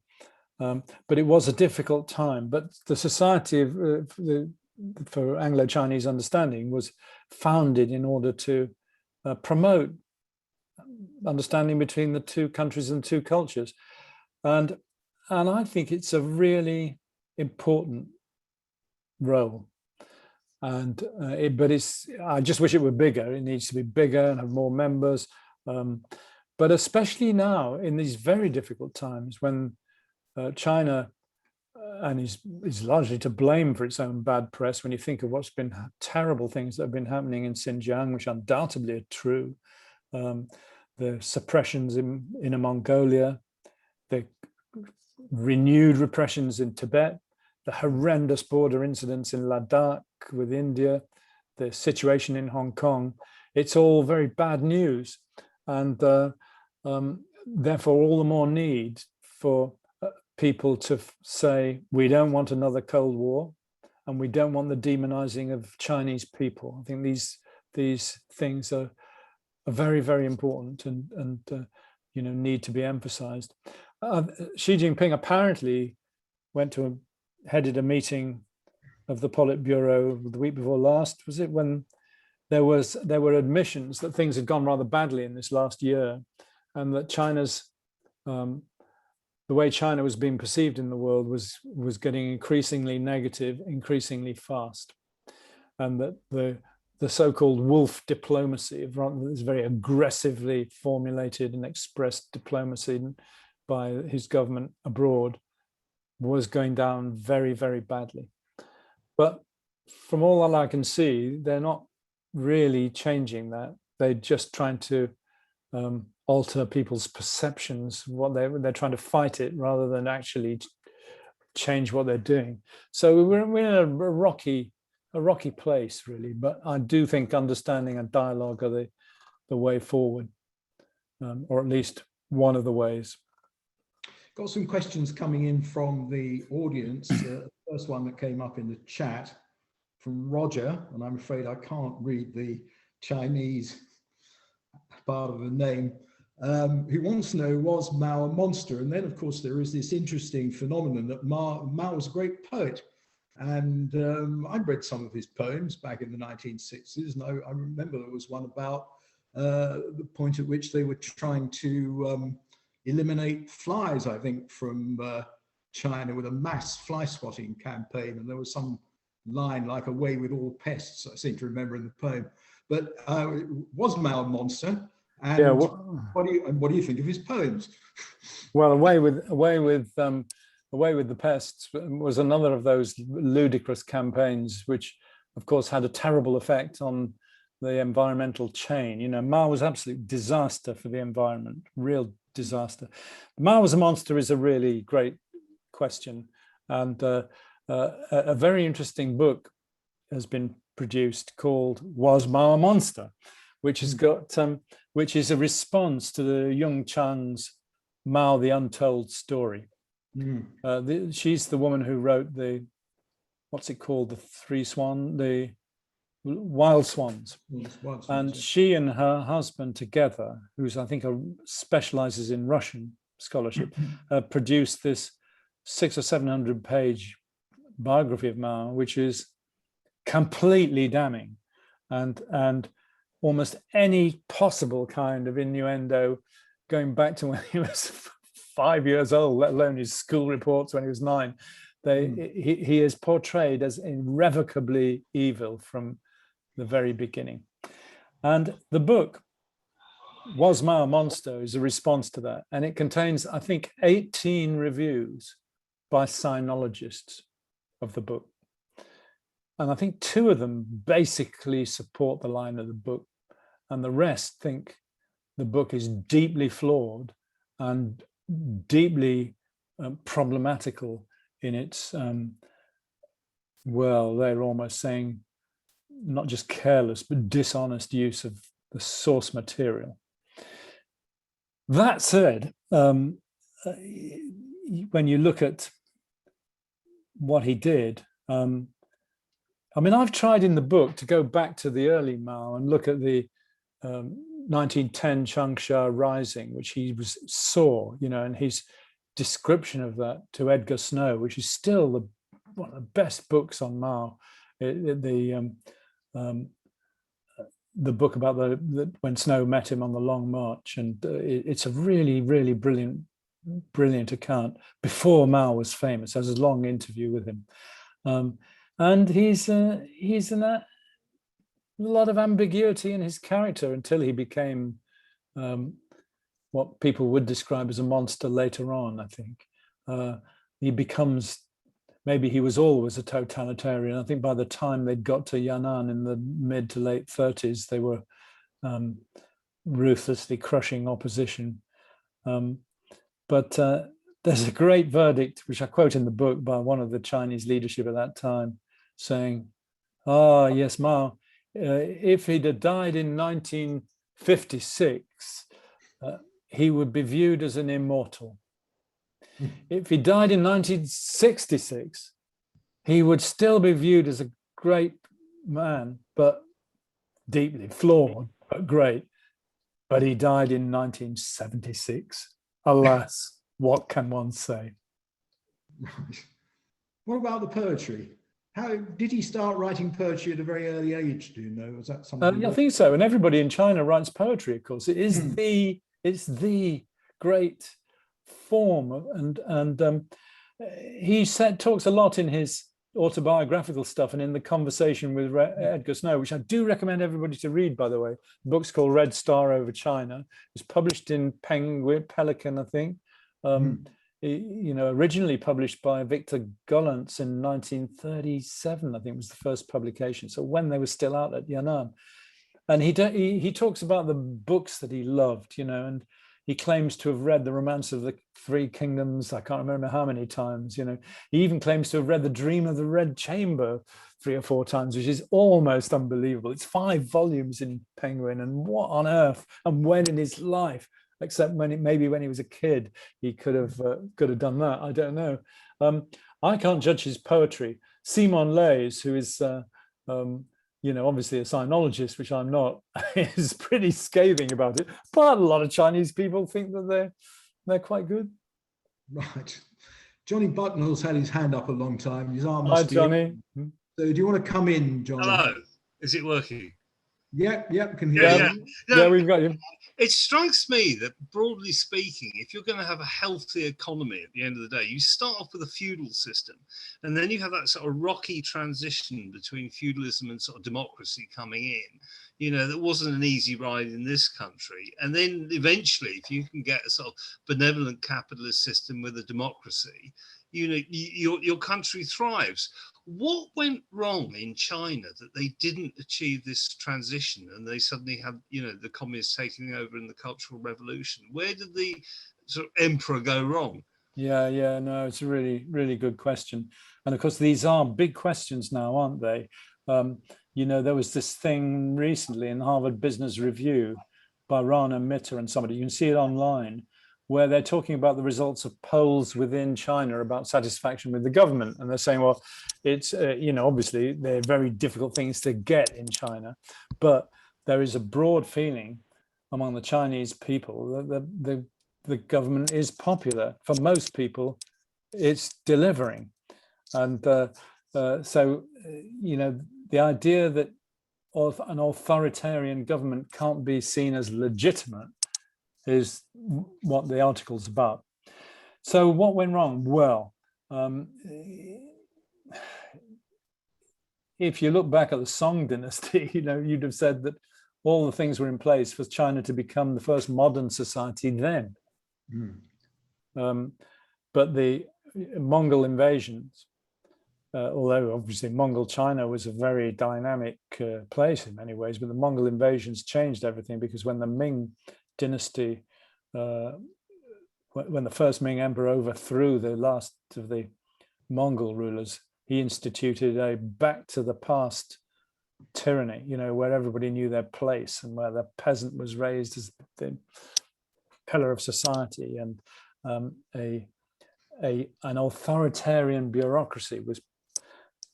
but it was a difficult time. But the Society for Anglo-Chinese Understanding was founded in order to promote understanding between the two countries and two cultures. And I think it's a really important role. And I just wish it were bigger. It needs to be bigger and have more members. But especially now in these very difficult times when China, and is largely to blame for its own bad press, when you think of what's been terrible things that have been happening in Xinjiang, which undoubtedly are true, the suppressions in Inner Mongolia, the renewed repressions in Tibet, the horrendous border incidents in Ladakh with India, the situation in Hong Kong. It's all very bad news. And therefore all the more need for people to say, we don't want another Cold War, and we don't want the demonizing of Chinese people. I think these things are very, very important and need to be emphasized. Xi Jinping apparently headed a meeting of the Politburo the week before last, was it, when there were admissions that things had gone rather badly in this last year, and that the way China was being perceived in the world was getting increasingly negative, increasingly fast, and that the so-called wolf diplomacy, this very aggressively formulated and expressed diplomacy by his government abroad, was going down very, very badly. But from all that I can see, they're not really changing that. They're just trying to alter people's perceptions. They're trying to fight it rather than actually change what they're doing. So we're in a rocky place, really. But I do think understanding and dialogue are the way forward, or at least one of the ways. Got some questions coming in from the audience. The first one that came up in the chat from Roger, and I'm afraid I can't read the Chinese part of the name, who wants to know, was Mao a monster? And then, of course, there is this interesting phenomenon that Mao was a great poet. And I'd read some of his poems back in the 1960s, and I remember there was one about the point at which they were trying to eliminate flies, I think, from China with a mass fly spotting campaign. And there was some line like "away with all pests," I seem to remember in the poem. But was Mao a monster? And yeah, what do you think of his poems? Well, away with the pests was another of those ludicrous campaigns, which of course had a terrible effect on the environmental chain. Mao was absolute disaster for the environment, real disaster. Mao was a monster is a really great question, and a very interesting book has been produced called "Was Mao a Monster?", which has got which is a response to the Yung Chang's Mao: The Untold Story. She's the woman who wrote what's it called, the Wild Swans. And she and her husband together, who's I think specializes in Russian scholarship, produced this 600 or 700 page biography of Mao, which is completely damning, and almost any possible kind of innuendo going back to when he was 5 years old, let alone his school reports when he was 9. He is portrayed as irrevocably evil from the very beginning. And the book, Was Mao a Monster, is a response to that. And it contains, I think, 18 reviews by sinologists of the book. And I think 2 of them basically support the line of the book, and the rest think the book is deeply flawed and deeply problematical in its, well, they're almost saying not just careless, but dishonest use of the source material. That said, when you look at what he did, I mean, I've tried in the book to go back to the early Mao and look at the 1910 Changsha Rising, which he saw, you know, and his description of that to Edgar Snow, which is still one of the best books on Mao. The book about when Snow met him on the Long March, and it's a really, really brilliant account before Mao was famous. There's a long interview with him. And he's in a lot of ambiguity in his character until he became what people would describe as a monster later on, I think. He becomes, maybe he was always a totalitarian. I think by the time they'd got to Yan'an in the mid to late 30s, they were ruthlessly crushing opposition. But there's a great verdict, which I quote in the book, by one of the Chinese leadership at that time, saying, "Ah, yes, Mao, if he'd have died in 1956, he would be viewed as an immortal. If he died in 1966, he would still be viewed as a great man, but deeply flawed, but great. But he died in 1976. Alas, what can one say?" Right. What about the poetry? How did he start writing poetry at a very early age? Do you know? Was that something? I think so. And everybody in China writes poetry, of course. It is it's the great form. And he talks a lot in his autobiographical stuff and in the conversation with Edgar Snow, which I do recommend everybody to read, by the way. The book's called Red Star Over China. It was published in Pelican, I think. You know, originally published by Victor Gollancz in 1937, I think was the first publication. So when they were still out at Yan'an. And he talks about the books that he loved, you know, and he claims to have read The Romance of the Three Kingdoms, I can't remember how many times, you know. He even claims to have read The Dream of the Red Chamber 3 or 4 times, which is almost unbelievable. It's 5 volumes in Penguin, and what on earth and when in his life, except maybe when he was a kid, he could have done that. I don't know. I can't judge his poetry. Simon Leys, who is, you know, obviously a sinologist, which I'm not, is pretty scathing about it. But a lot of Chinese people think that they're quite good. Right. Johnny Bucknell's had his hand up a long time. His arm Hi, must be Johnny. So do you want to come in, Johnny? Hello. Is it working? Yep, can hear you. No, Yeah, we've got you. it strikes me that, broadly speaking, if you're going to have a healthy economy at the end of the day, you start off with a feudal system, and then you have that sort of rocky transition between feudalism and sort of democracy coming in. You know, that wasn't an easy ride in this country. And then eventually, if you can get a sort of benevolent capitalist system with a democracy, you know, your country thrives. What went wrong in China that they didn't achieve this transition and they suddenly had, you know, the communists taking over in the Cultural Revolution? Where did the sort of emperor go wrong? Yeah, no, it's a really, really good question. And of course, these are big questions now, aren't they? You know, there was this thing recently in Harvard Business Review by Rana Mitter and somebody, you can see it online, where they're talking about the results of polls within China about satisfaction with the government. And they're saying, well, it's, you know, obviously they're very difficult things to get in China, but there is a broad feeling among the Chinese people that the government is popular. For most people, it's delivering. And so, you know, the idea that an authoritarian government can't be seen as legitimate is what the article's about. So what went wrong? Well, if you look back at the Song dynasty, you'd have said that all the things were in place for China to become the first modern society then. But the Mongol invasions, although obviously Mongol China was a very dynamic place in many ways, but the Mongol invasions changed everything, because when the Ming dynasty, when the first Ming emperor overthrew the last of the Mongol rulers, he instituted a back to the past tyranny, where everybody knew their place and where the peasant was raised as the pillar of society, and an authoritarian bureaucracy was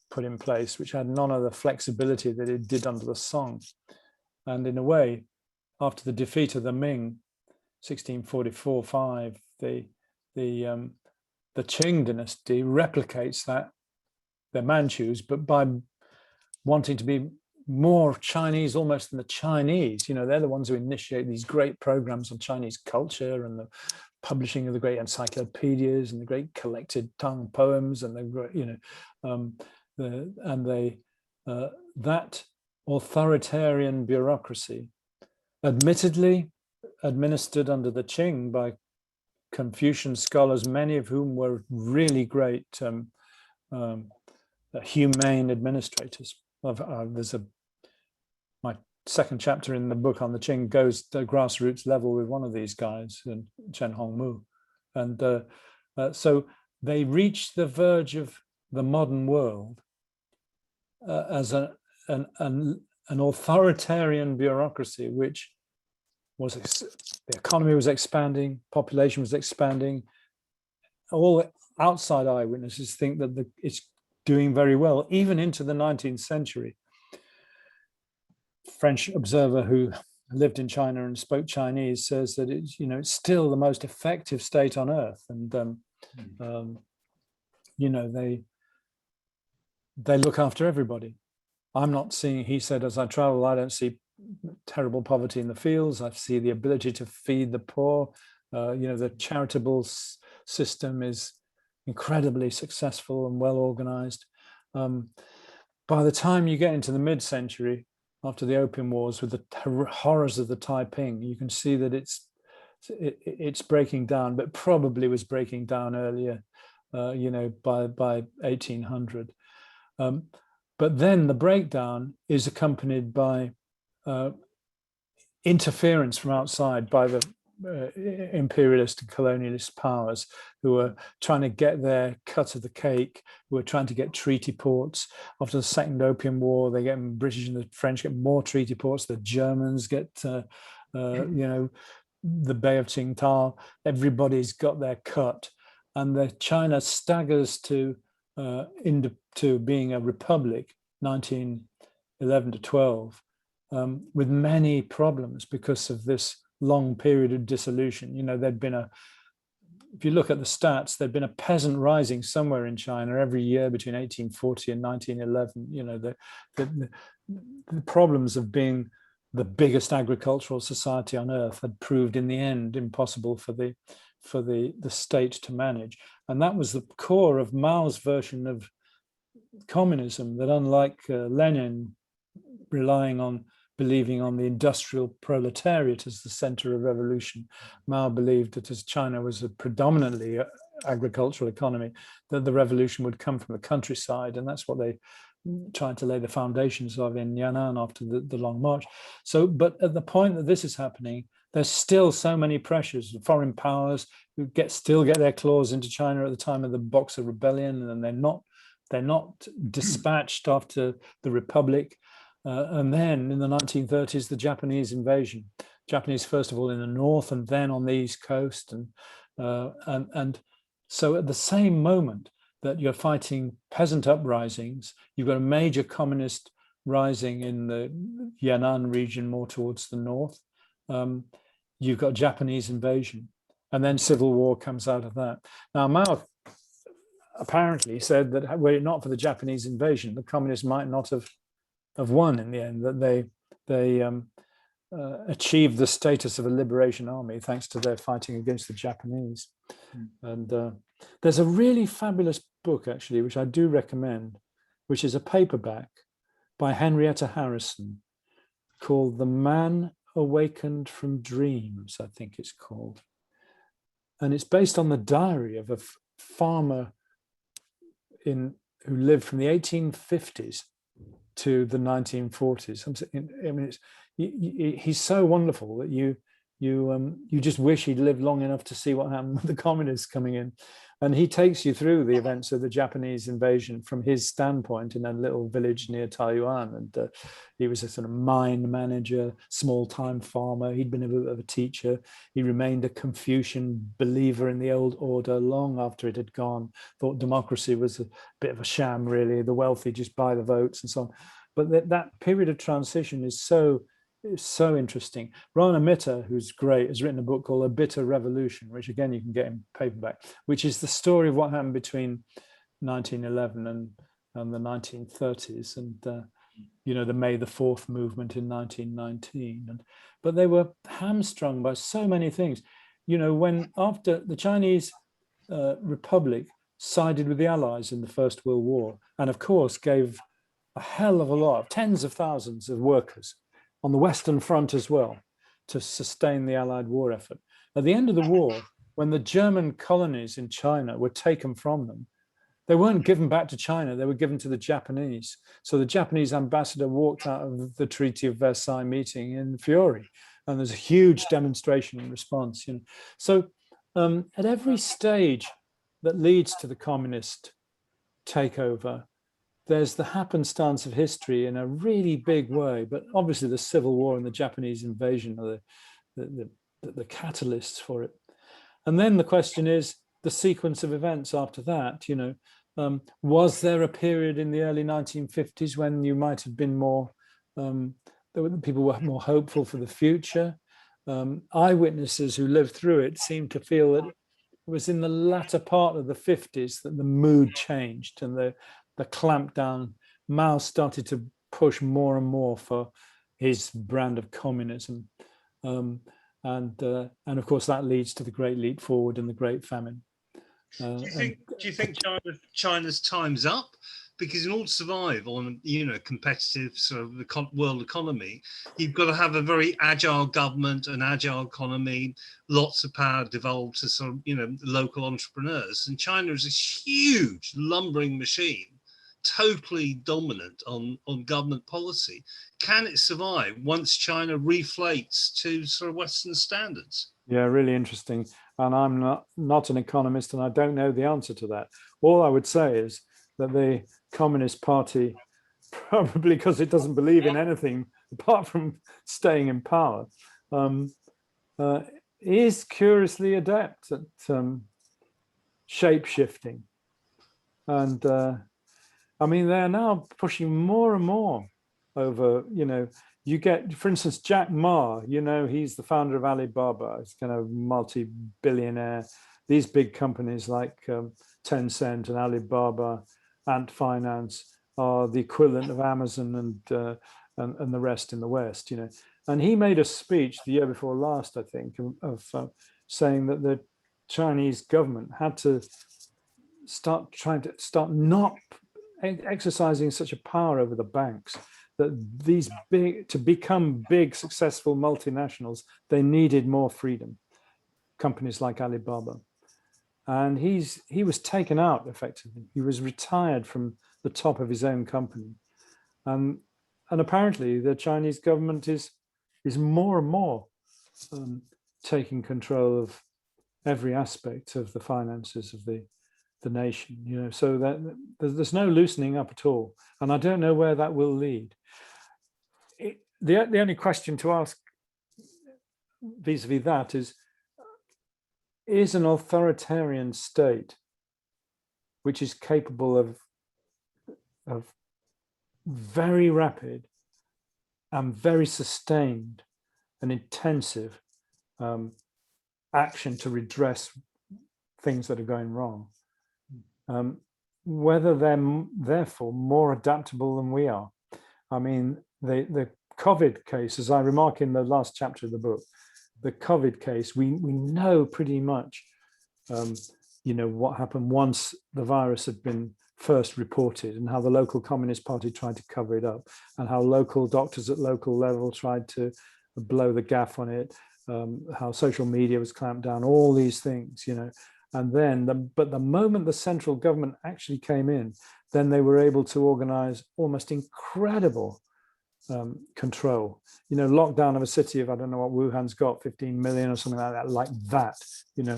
put in place, which had none of the flexibility that it did under the Song. And in a way, after the defeat of the Ming, 1644-5, the Qing dynasty replicates that, the Manchus, but by wanting to be more Chinese almost than the Chinese. They're the ones who initiate these great programs on Chinese culture and the publishing of the great encyclopedias and the great collected tongue poems and that authoritarian bureaucracy, admittedly administered under the Qing by Confucian scholars, many of whom were really great humane administrators. My second chapter in the book on the Qing goes to grassroots level with one of these guys, Chen Hongmu, and so they reached the verge of the modern world as an authoritarian bureaucracy, which was, the economy was expanding, population was expanding. All outside eyewitnesses think that it's doing very well, even into the 19th century. French observer who lived in China and spoke Chinese says that it's, it's still the most effective state on earth, and they look after everybody. I'm not seeing, he said, as I travel, I don't see terrible poverty in the fields. I see the ability to feed the poor. The charitable system is incredibly successful and well organized. By the time you get into the mid-century, after the Opium Wars, with the horrors of the Taiping, you can see that it's breaking down, but probably was breaking down earlier, by 1800. But then the breakdown is accompanied by interference from outside by the imperialist and colonialist powers, who are trying to get their cut of the cake, who are trying to get treaty ports. After the Second Opium War, they get, British and the French get more treaty ports. The Germans get, the Bay of Qingdao. Everybody's got their cut, and the China staggers to being a republic, 1911 to 12, with many problems because of this long period of dissolution. There'd been if you look at the stats, there'd been a peasant rising somewhere in China every year between 1840 and 1911. The problems of being the biggest agricultural society on earth had proved in the end impossible for the state to manage. And that was the core of Mao's version of communism, that unlike Lenin believing on the industrial proletariat as the center of revolution, Mao believed that as China was a predominantly agricultural economy, that the revolution would come from the countryside. And that's what they tried to lay the foundations of in Yan'an after the Long March. So, but at the point that this is happening, there's still so many pressures. Foreign powers who still get their claws into China at the time of the Boxer Rebellion, and they're not dispatched after the Republic. And then in the 1930s, the Japanese invasion. Japanese, first of all, in the north and then on the East Coast. And so at the same moment that you're fighting peasant uprisings, you've got a major communist rising in the Yan'an region more towards the north. You've got Japanese invasion, and then civil war comes out of that. Now, Mao apparently said that were it not for the Japanese invasion, the communists might not have have won in the end, that they achieved the status of a liberation army thanks to their fighting against the Japanese. And there's a really fabulous book, actually, which I do recommend, which is a paperback by Henrietta Harrison called The Man Awakened from Dreams, I think it's called. And it's based on the diary of a farmer who lived from the 1850s to the 1940s. I mean, he's so wonderful that you just wish he'd lived long enough to see what happened with the communists coming in. And he takes you through the events of the Japanese invasion from his standpoint in a little village near Taiwan. And he was a sort of mine manager, small-time farmer. He'd been a bit of a teacher. He remained a Confucian believer in the old order long after it had gone, thought democracy was a bit of a sham, really. The wealthy just buy the votes and so on. But that period of transition is so interesting. Rana Mitter, who's great, has written a book called A Bitter Revolution, which again you can get in paperback, which is the story of what happened between 1911 and the 1930s, and the May the 4th movement in 1919. But they were hamstrung by so many things. When after the Chinese Republic sided with the Allies in the First World War, and of course gave a hell of a lot, tens of thousands of workers on the Western Front as well, to sustain the Allied war effort. At the end of the war, when the German colonies in China were taken from them, they weren't given back to China, they were given to the Japanese. So the Japanese ambassador walked out of the Treaty of Versailles meeting in fury, and there's a huge demonstration in response. So at every stage that leads to the communist takeover, there's the happenstance of history in a really big way, but obviously the Civil War and the Japanese invasion are the catalysts for it. And then the question is the sequence of events after that. Was there a period in the early 1950s when you might have been more, people were more hopeful for the future? Eyewitnesses who lived through it seemed to feel that it was in the latter part of the 50s that the mood changed and the clampdown. Mao started to push more and more for his brand of communism, and of course that leads to the Great Leap Forward and the Great Famine. Do you think China's time's up? Because in order to survive on competitive sort of the world economy, you've got to have a very agile government, an agile economy, lots of power devolved to sort of local entrepreneurs. And China is a huge lumbering machine, totally dominant on government policy. Can it survive once China reflates to sort of Western standards? Yeah, really interesting. And I'm not an economist, and I don't know the answer to that. All I would say is that the Communist Party, probably because it doesn't believe in anything apart from staying in power, is curiously adept at shape-shifting. And I mean, they're now pushing more and more over, you get, for instance, Jack Ma, he's the founder of Alibaba. He's kind of multi-billionaire. These big companies like Tencent and Alibaba, Ant Finance are the equivalent of Amazon and the rest in the West, And he made a speech the year before last, I think, of saying that the Chinese government had to start not exercising such a power over the banks, that to become big, successful multinationals, they needed more freedom, companies like Alibaba. And he was taken out effectively. He was retired from the top of his own company. And apparently the Chinese government is more and more taking control of every aspect of the finances of the nation, so that there's no loosening up at all. And I don't know where that will lead. The only question to ask vis-a-vis that is an authoritarian state which is capable of very rapid and very sustained and intensive action to redress things that are going wrong, whether they're therefore more adaptable than we are. I mean, the COVID case, as I remark in the last chapter of the book, the COVID case, we know pretty much, you know, what happened once the virus had been first reported, and how the local Communist Party tried to cover it up, and how local doctors at local level tried to blow the gaff on it, how social media was clamped down, all these things, you know. And then, but the moment the central government actually came in, then they were able to organize almost incredible control. You know, lockdown of a city of, I don't know what Wuhan's got, 15 million or something like that, you know.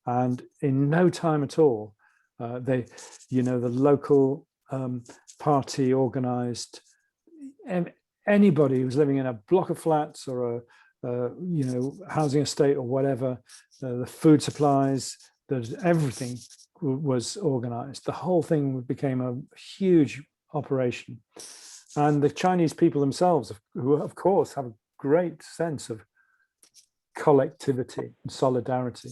And in no time at all, they, you know, the local party organized anybody who was living in a block of flats or a, you know, housing estate or whatever, the food supplies, everything was organized. The whole thing became a huge operation. And the Chinese people themselves, who of course have a great sense of collectivity and solidarity,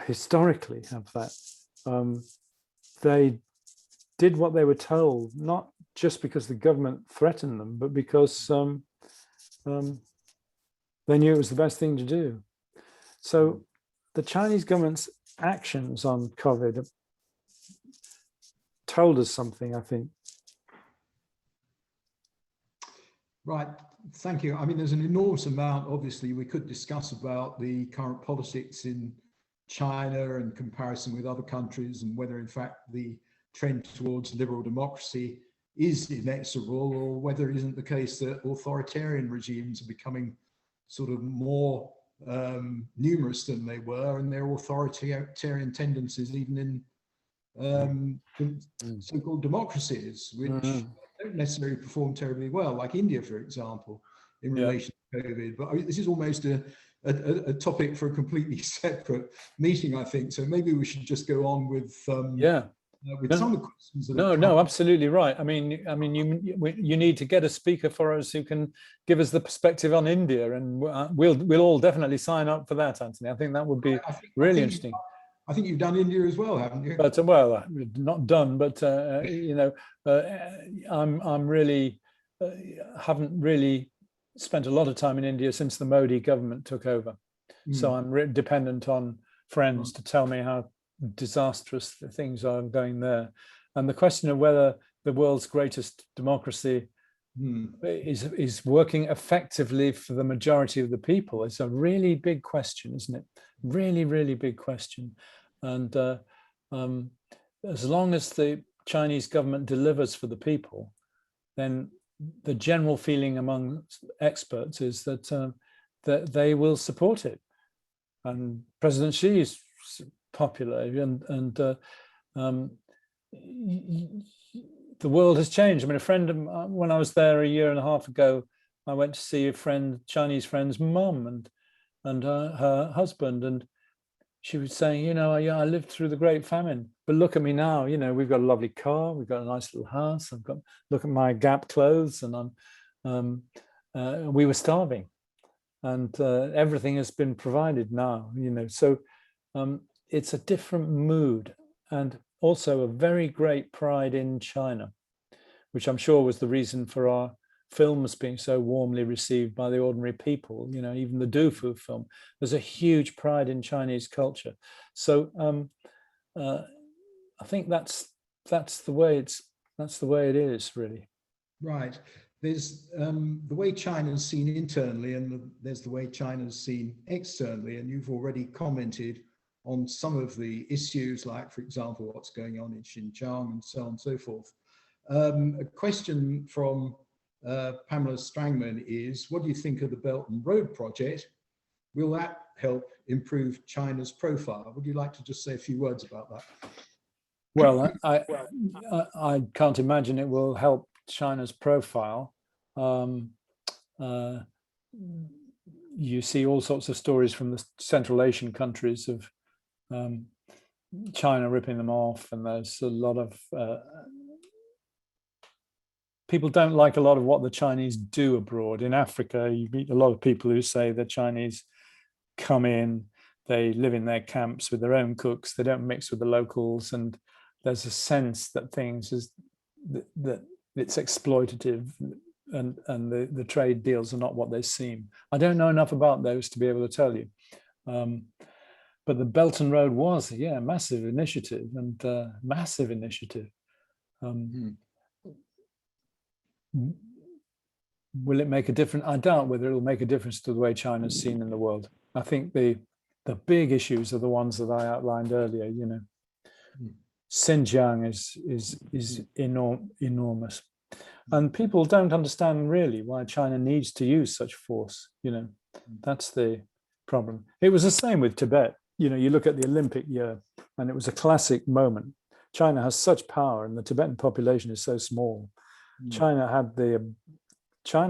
historically have that. They did what they were told, not just because the government threatened them, but because they knew it was the best thing to do. So the Chinese government's actions on COVID told us something, I think. Right, thank you. I mean, there's an enormous amount, obviously, we could discuss about the current politics in China and comparison with other countries, and whether in fact the trend towards liberal democracy is inexorable, or whether it isn't the case that authoritarian regimes are becoming sort of more numerous than they were, and their authoritarian tendencies even in so-called democracies, which don't necessarily perform terribly well, like India, for example, in relation to COVID. But I mean, this is almost a topic for a completely separate meeting, I think. So maybe we should just go on with some of the questions. No, absolutely right. I mean, you need to get a speaker for us who can give us the perspective on India, and we'll all definitely sign up for that, Anthony. I think that would be really interesting. I think you've done India as well, haven't you? But well, not done, but you know, I'm really haven't really spent a lot of time in India since the Modi government took over. So I'm dependent on friends to tell me how disastrous the things are going there. And the question of whether the world's greatest democracy is working effectively for the majority of the people is a really big question, isn't it? Really, really big question. And as long as the Chinese government delivers for the people, then the general feeling among experts is that that they will support it. And President Xi is popular, and the world has changed. I mean, a friend of mine, when I was there a year and a half ago, I went to see a Chinese friend's mum and her husband, and she was saying, you know, yeah, I lived through the Great Famine, but look at me now. You know, we've got a lovely car, we've got a nice little house. Look at my Gap clothes, and we were starving, and everything has been provided now. You know, so it's a different mood, and also a very great pride in China, which I'm sure was the reason for our films being so warmly received by the ordinary people. You know, even the Du Fu film, there's a huge pride in Chinese culture. So I think that's the way it is, really. Right. There's the way China's seen internally, and there's the way China's seen externally, and you've already commented on some of the issues, like, for example, what's going on in Xinjiang and so on and so forth. A question from Pamela Strangman is, what do you think of the Belt and Road project? Will that help improve China's profile? Would you like to just say a few words about that? Well, I can't imagine it will help China's profile. You see all sorts of stories from the Central Asian countries of China ripping them off, and there's a lot of people don't like a lot of what the Chinese do abroad. In Africa, you meet a lot of people who say the Chinese come in, they live in their camps with their own cooks, they don't mix with the locals, and there's a sense that things that it's exploitative, and the trade deals are not what they seem. I don't know enough about those to be able to tell you. But the Belt and Road was, yeah, massive initiative, and massive initiative. Will it make a difference? I doubt whether it will make a difference to the way China's seen in the world. I think the big issues are the ones that I outlined earlier. You know, Xinjiang is enormous, and people don't understand really why China needs to use such force. You know, that's the problem. It was the same with Tibet. You know, you look at the Olympic year, and it was a classic moment. China has such power, and the Tibetan population is so small. China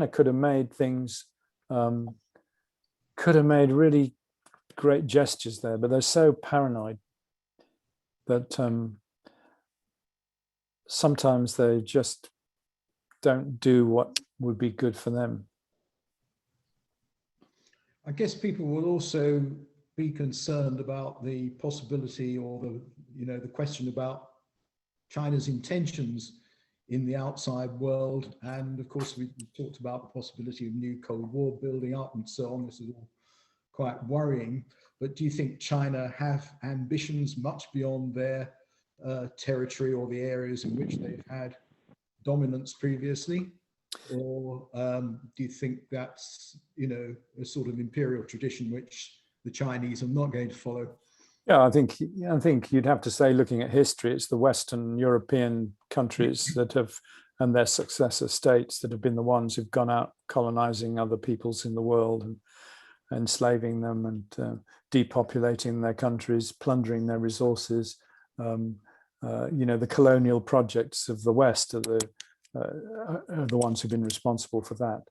could have made things, could have made really great gestures there, but they're so paranoid that sometimes they just don't do what would be good for them. I guess people will also be concerned about the possibility, or the question about China's intentions in the outside world. And of course, we talked about the possibility of new Cold War building up and so on. This is all quite worrying. But do you think China have ambitions much beyond their territory or the areas in which they've had dominance previously? Or do you think that's, a sort of imperial tradition which the Chinese are not going to follow? Yeah, I think you'd have to say, looking at history, it's the Western European countries that have, and their successor states, that have been the ones who've gone out colonizing other peoples in the world and enslaving them and depopulating their countries, plundering their resources. The colonial projects of the West are the ones who've been responsible for that.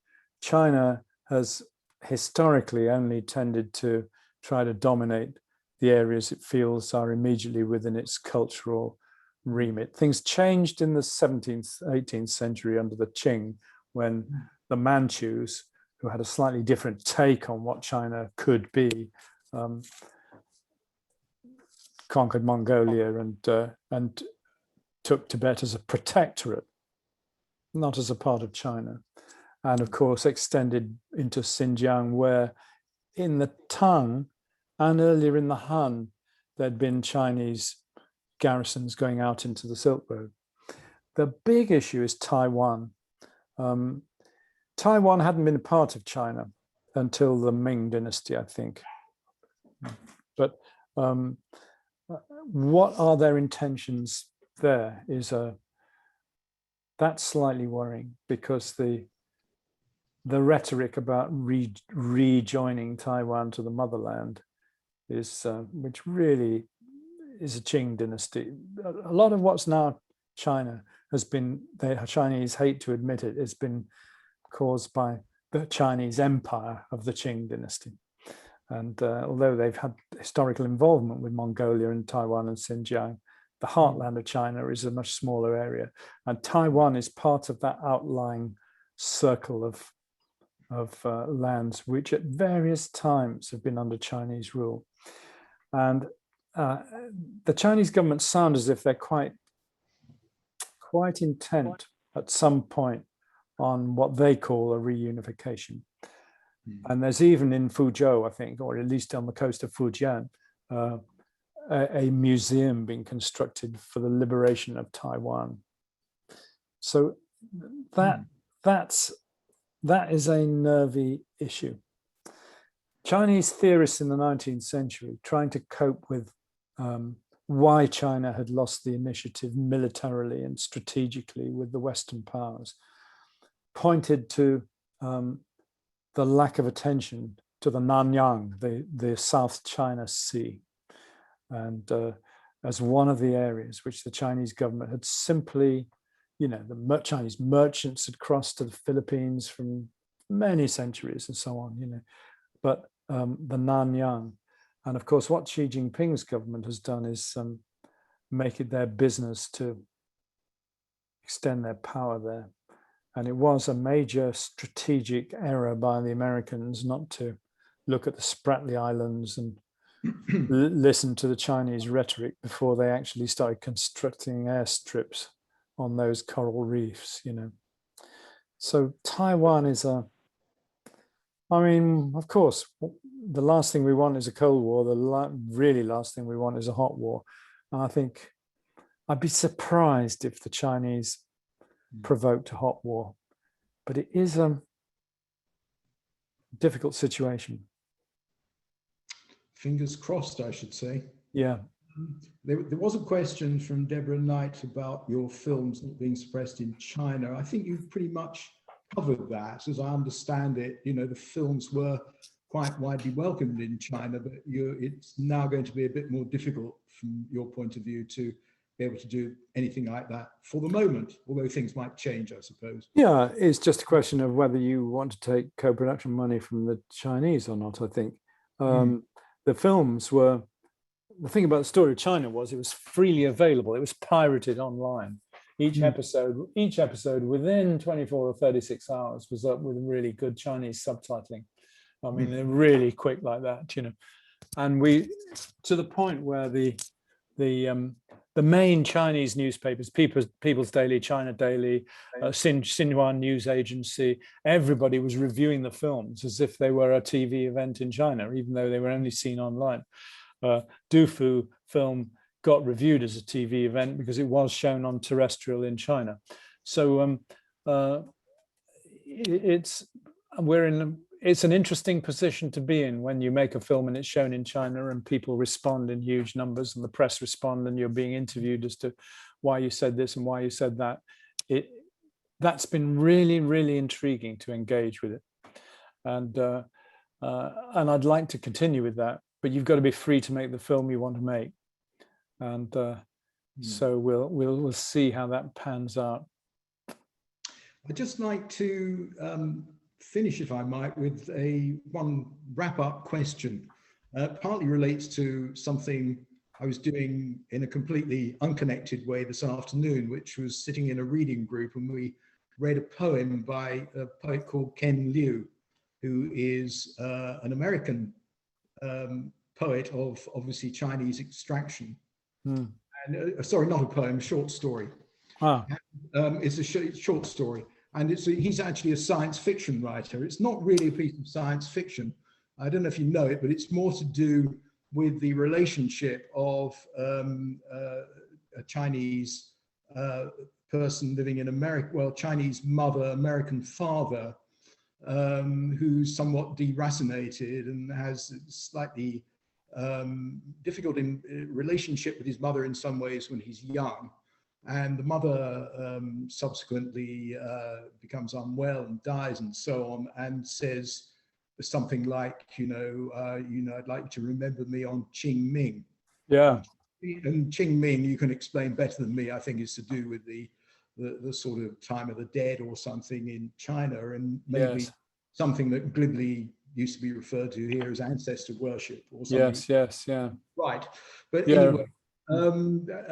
China has historically only tended to try to dominate the areas it feels are immediately within its cultural remit. Things changed in the 17th, 18th century under the Qing, when the Manchus, who had a slightly different take on what China could be, conquered Mongolia and took Tibet as a protectorate, not as a part of China. And of course, extended into Xinjiang, where in the Tang and earlier in the Han, there'd been Chinese garrisons going out into the Silk Road. The big issue is Taiwan. Taiwan hadn't been a part of China until the Ming Dynasty, I think. But what are their intentions there that's slightly worrying, because the rhetoric about rejoining Taiwan to the motherland is, which really is a Qing dynasty. A lot of what's now China has been, the Chinese hate to admit it, has been caused by the Chinese empire of the Qing dynasty. And although they've had historical involvement with Mongolia and Taiwan and Xinjiang, the heartland of China is a much smaller area. And Taiwan is part of that outlying circle of lands which at various times have been under Chinese rule. And the Chinese government sound as if they're quite intent at some point on what they call a reunification. And there's even in Fuzhou, I think, or at least on the coast of Fujian, a museum being constructed for the liberation of Taiwan. So that is a nervy issue. Chinese theorists in the 19th century, trying to cope with why China had lost the initiative militarily and strategically with the Western powers, pointed to the lack of attention to the Nanyang, the South China Sea, and as one of the areas which the Chinese government had simply, the Chinese merchants had crossed to the Philippines from many centuries and so on, but the Nanyang. And of course, what Xi Jinping's government has done is make it their business to extend their power there. And it was a major strategic error by the Americans not to look at the Spratly Islands and listen to the Chinese rhetoric before they actually started constructing airstrips on those coral reefs, you know. So Taiwan is I mean, of course, the last thing we want is a Cold War. The really last thing we want is a hot war. And I think I'd be surprised if the Chinese provoked a hot war, but it is a difficult situation. Fingers crossed, I should say. Yeah. There was a question from Deborah Knight about your films not being suppressed in China. I think you've pretty much covered that. As I understand it, you know, the films were quite widely welcomed in China, but it's now going to be a bit more difficult from your point of view to be able to do anything like that for the moment, although things might change, I suppose. Yeah, it's just a question of whether you want to take co-production money from the Chinese or not, I think. The films were, the thing about the story of China was it was freely available. It was pirated online. Each episode within 24 or 36 hours was up with really good Chinese subtitling. I mean, they're really quick like that, you know. And we, to the point where the main Chinese newspapers, People's Daily, China Daily, Xinhua News Agency, everybody was reviewing the films as if they were a TV event in China, even though they were only seen online. Dufu film got reviewed as a TV event because it was shown on terrestrial in China. So it's an interesting position to be in when you make a film and it's shown in China and people respond in huge numbers and the press respond and you're being interviewed as to why you said this and why you said that. That's been really, really intriguing to engage with it. And I'd like to continue with that, but you've got to be free to make the film you want to make. And so we'll see how that pans out. I'd just like to finish, if I might, with one wrap-up question. Partly relates to something I was doing in a completely unconnected way this afternoon, which was sitting in a reading group, and we read a poem by a poet called Ken Liu, who is an American poet of obviously Chinese extraction. And sorry, not a poem, short story. It's a short story. And he's actually a science fiction writer. It's not really a piece of science fiction. I don't know if you know it, but it's more to do with the relationship of a Chinese person living in America, well, Chinese mother, American father, who's somewhat deracinated and has slightly difficult relationship with his mother in some ways when he's young. And the mother subsequently becomes unwell and dies and so on, and says something like, I'd like you to remember me on Qing Ming. Yeah. And Qing Ming, you can explain better than me, I think is to do with the sort of time of the dead or something in China, and maybe something that glibly used to be referred to here as ancestor worship or something. Yes, yeah. Right. But anyway,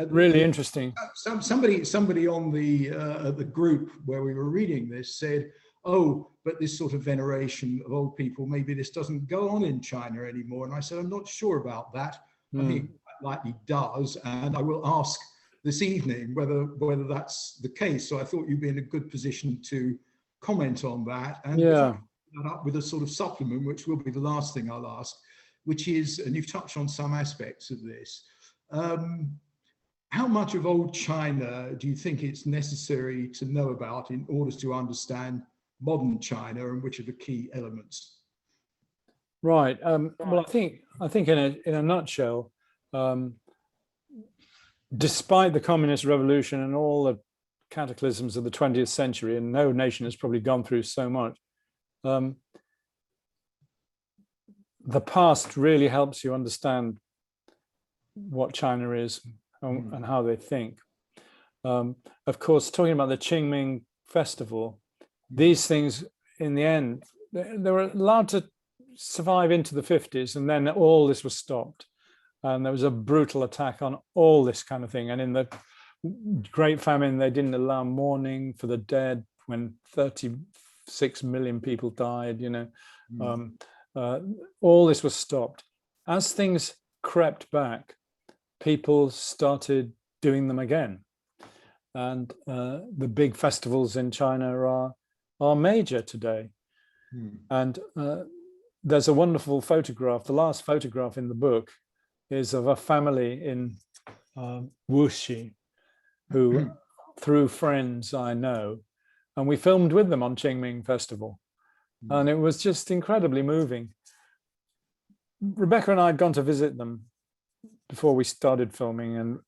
really interesting. Somebody on the group where we were reading this said, oh, but this sort of veneration of old people, maybe this doesn't go on in China anymore. And I said, I'm not sure about that. I think it quite likely does. And I will ask this evening whether that's the case. So I thought you'd be in a good position to comment on that. And that up with a sort of supplement, which will be the last thing I'll ask, which is, and you've touched on some aspects of this, how much of old China do you think it's necessary to know about in order to understand modern China, and which are the key elements? Right. Well, I think in a nutshell, despite the communist revolution and all the cataclysms of the 20th century, and no nation has probably gone through so much, the past really helps you understand what China is and how they think. Of course, talking about the Qingming festival, these things in the end, they were allowed to survive into the 50s, and then all this was stopped. And there was a brutal attack on all this kind of thing. And in the Great Famine, they didn't allow mourning for the dead when 36 million people died, all this was stopped. As things crept back, people started doing them again. and the big festivals in China are major today. And there's a wonderful photograph. The last photograph in the book is of a family in Wuxi, who through friends I know, and we filmed with them on Qingming Festival. And it was just incredibly moving. Rebecca and I had gone to visit them before we started filming,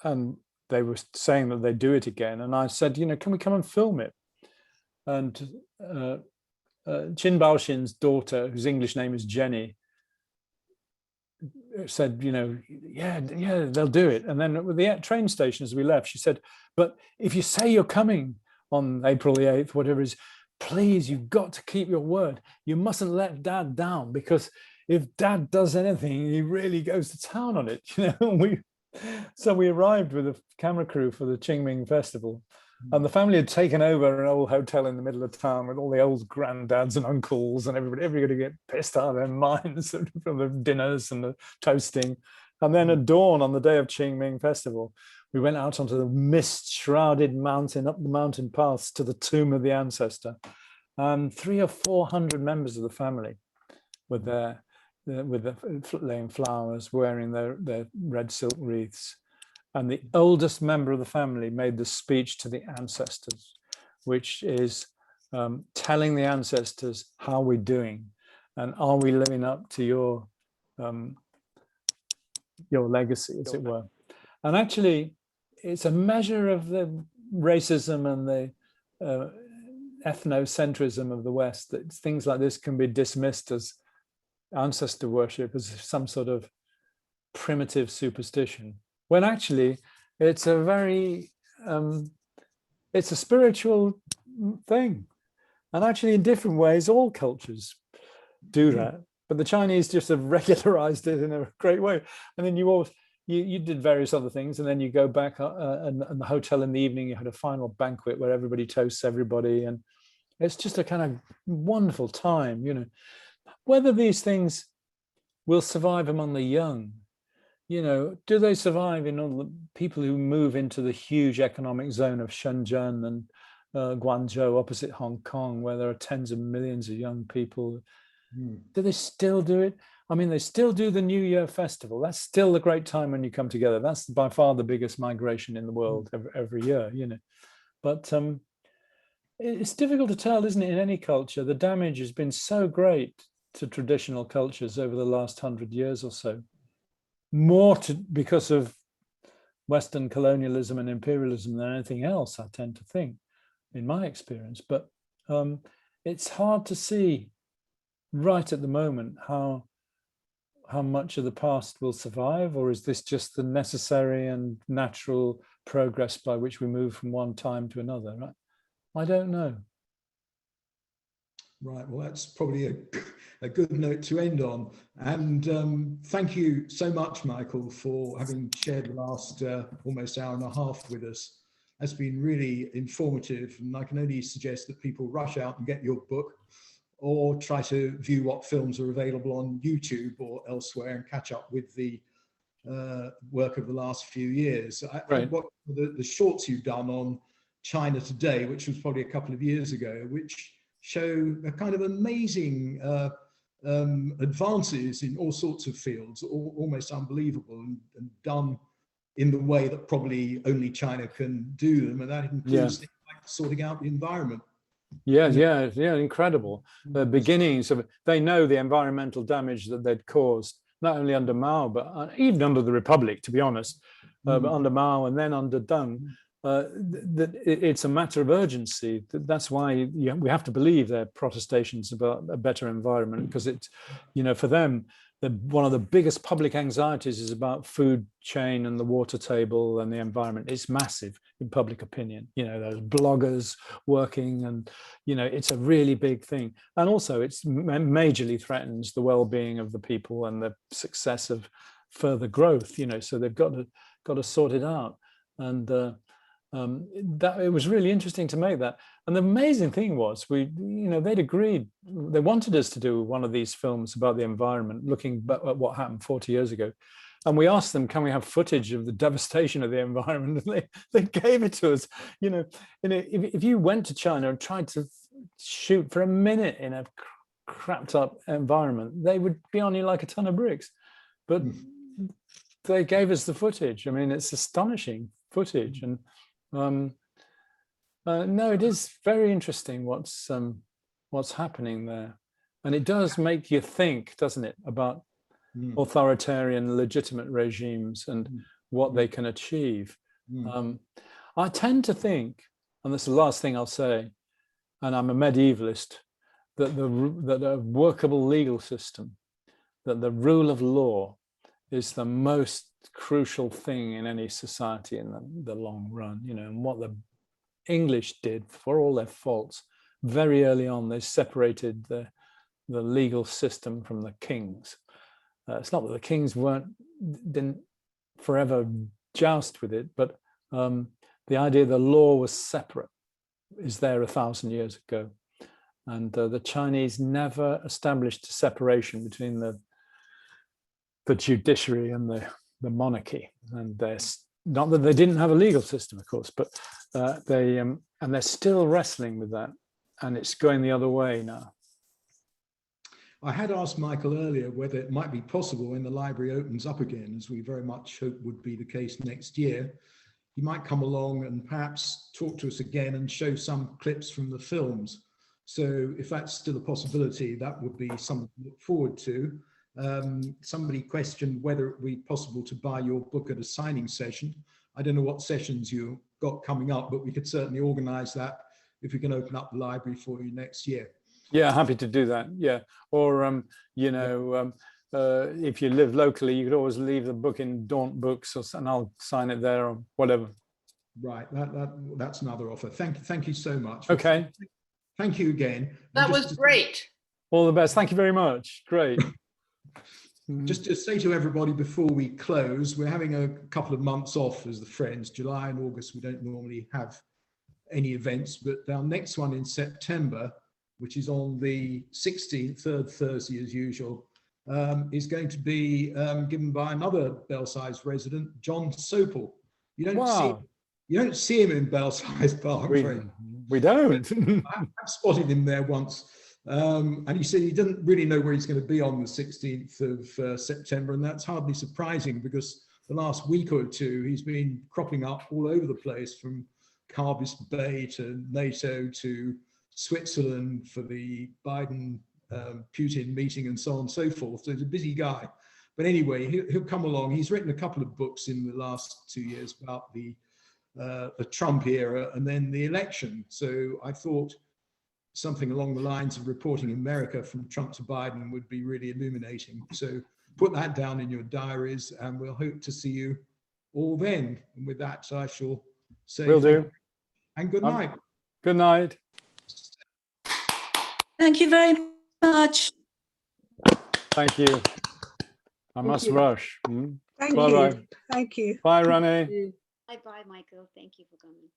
and they were saying that they'd do it again. And I said, you know, can we come and film it? And Qin Baoxin's daughter, whose English name is Jenny, said, you know, yeah, they'll do it. And then with the train station as we left, she said, but if you say you're coming on April the 8th, whatever it is, please, you've got to keep your word. You mustn't let Dad down, because if Dad does anything, he really goes to town on it. You know, so we arrived with a camera crew for the Qingming Festival, and the family had taken over an old hotel in the middle of town with all the old granddads and uncles, and everybody get pissed out of their minds from the dinners and the toasting. And then at dawn on the day of Qingming Festival, we went out onto the mist-shrouded mountain, up the mountain paths to the tomb of the ancestor. 300 or 400 members of the family were there, laying flowers, wearing their red silk wreaths. And the oldest member of the family made the speech to the ancestors, which is telling the ancestors how we're doing and are we living up to your legacy, as it were. And actually, it's a measure of the racism and the ethnocentrism of the West that things like this can be dismissed as ancestor worship, as some sort of primitive superstition, when actually it's a very it's a spiritual thing. And actually, in different ways, all cultures do that, but the Chinese just have regularized it in a great way. And then you did various other things, and then you go back and the hotel in the evening, you had a final banquet where everybody toasts everybody, and it's just a kind of wonderful time. You know, whether these things will survive among the young, you know, do they survive in all the people who move into the huge economic zone of Shenzhen and Guangzhou opposite Hong Kong, where there are tens of millions of young people? Do they still do it? I mean, they still do the New Year festival. That's still the great time when you come together. That's by far the biggest migration in the world every year, you know. But it's difficult to tell, isn't it, in any culture? The damage has been so great to traditional cultures over the last 100 years or so. More because of Western colonialism and imperialism than anything else, I tend to think, in my experience. But it's hard to see right at the moment how much of the past will survive, or is this just the necessary and natural progress by which we move from one time to another? Right? I don't know. Right, well, that's probably a good note to end on. And thank you so much, Michael, for having shared the last almost hour and a half with us. That's been really informative, and I can only suggest that people rush out and get your book, or try to view what films are available on YouTube or elsewhere and catch up with the work of the last few years. Right. What the shorts you've done on China Today, which was probably a couple of years ago, which show a kind of amazing advances in all sorts of fields, almost unbelievable, and done in the way that probably only China can do them, and that includes things like sorting out the environment. Yeah, incredible. The beginnings of, they know the environmental damage that they'd caused, not only under Mao, but even under the Republic, to be honest, but under Mao and then under Deng. It's a matter of urgency. That's why we have to believe their protestations about a better environment, because it's, you know, for them, one of the biggest public anxieties is about food chain and the water table and the environment. It's massive in public opinion. You know, there's bloggers working, and, you know, it's a really big thing. And also it's majorly threatens the well-being of the people and the success of further growth, you know, so they've got to sort it out. And that it was really interesting to make that. And the amazing thing was, they'd agreed, they wanted us to do one of these films about the environment, looking at what happened 40 years ago. And we asked them, can we have footage of the devastation of the environment? And they gave it to us. You know, if you went to China and tried to shoot for a minute in a crapped up environment, they would be on you like a ton of bricks. But they gave us the footage. I mean, it's astonishing footage. And no, it is very interesting what's happening there. And it does make you think, doesn't it, about authoritarian legitimate regimes and what they can achieve. I tend to think, and this is the last thing I'll say, and I'm a medievalist, that a workable legal system, that the rule of law is the most crucial thing in any society in the long run, you know. And what the English did, for all their faults, very early on, they separated the legal system from the kings. It's not that the kings didn't forever joust with it, but the idea the law was separate is there 1,000 years ago. And the Chinese never established a separation between the judiciary and the monarchy. And not that they didn't have a legal system, of course, but and they're still wrestling with that. And it's going the other way now. I had asked Michael earlier whether it might be possible when the library opens up again, as we very much hope would be the case next year, he might come along and perhaps talk to us again and show some clips from the films. So if that's still a possibility, that would be something to look forward to. Somebody questioned whether it would be possible to buy your book at a signing session. I don't know what sessions you've got coming up, but we could certainly organize that if we can open up the library for you next year. Yeah, happy to do that. Yeah, or you know, if you live locally, you could always leave the book in Daunt Books, and I'll sign it there or whatever. Right, that's another offer. Thank you so much. Okay. Thank you again. That was great. All the best. Thank you very much. Great. Just to say to everybody before we close, we're having a couple of months off as the Friends. July and August, we don't normally have any events, but our next one in September, which is on the 16th, third Thursday as usual, is going to be given by another Belsize resident, John Sopel. You don't see him in Belsize Park. We don't. I've spotted him there once, and he said he didn't really know where he's going to be on the 16th of September, and that's hardly surprising because the last week or two he's been cropping up all over the place, from Carbis Bay to NATO to Switzerland for the Biden Putin meeting and so on and so forth. So he's a busy guy. But anyway, he'll come along. He's written a couple of books in the last 2 years about the Trump era and then the election. So I thought something along the lines of reporting America from Trump to Biden would be really illuminating. So put that down in your diaries, and we'll hope to see you all then. And with that, I shall say will do. And good night. Good night. Thank you very much. Thank you. I must rush. Thank Bye-bye. you. Thank you. Bye, Rene. Bye, Michael. Thank you for coming.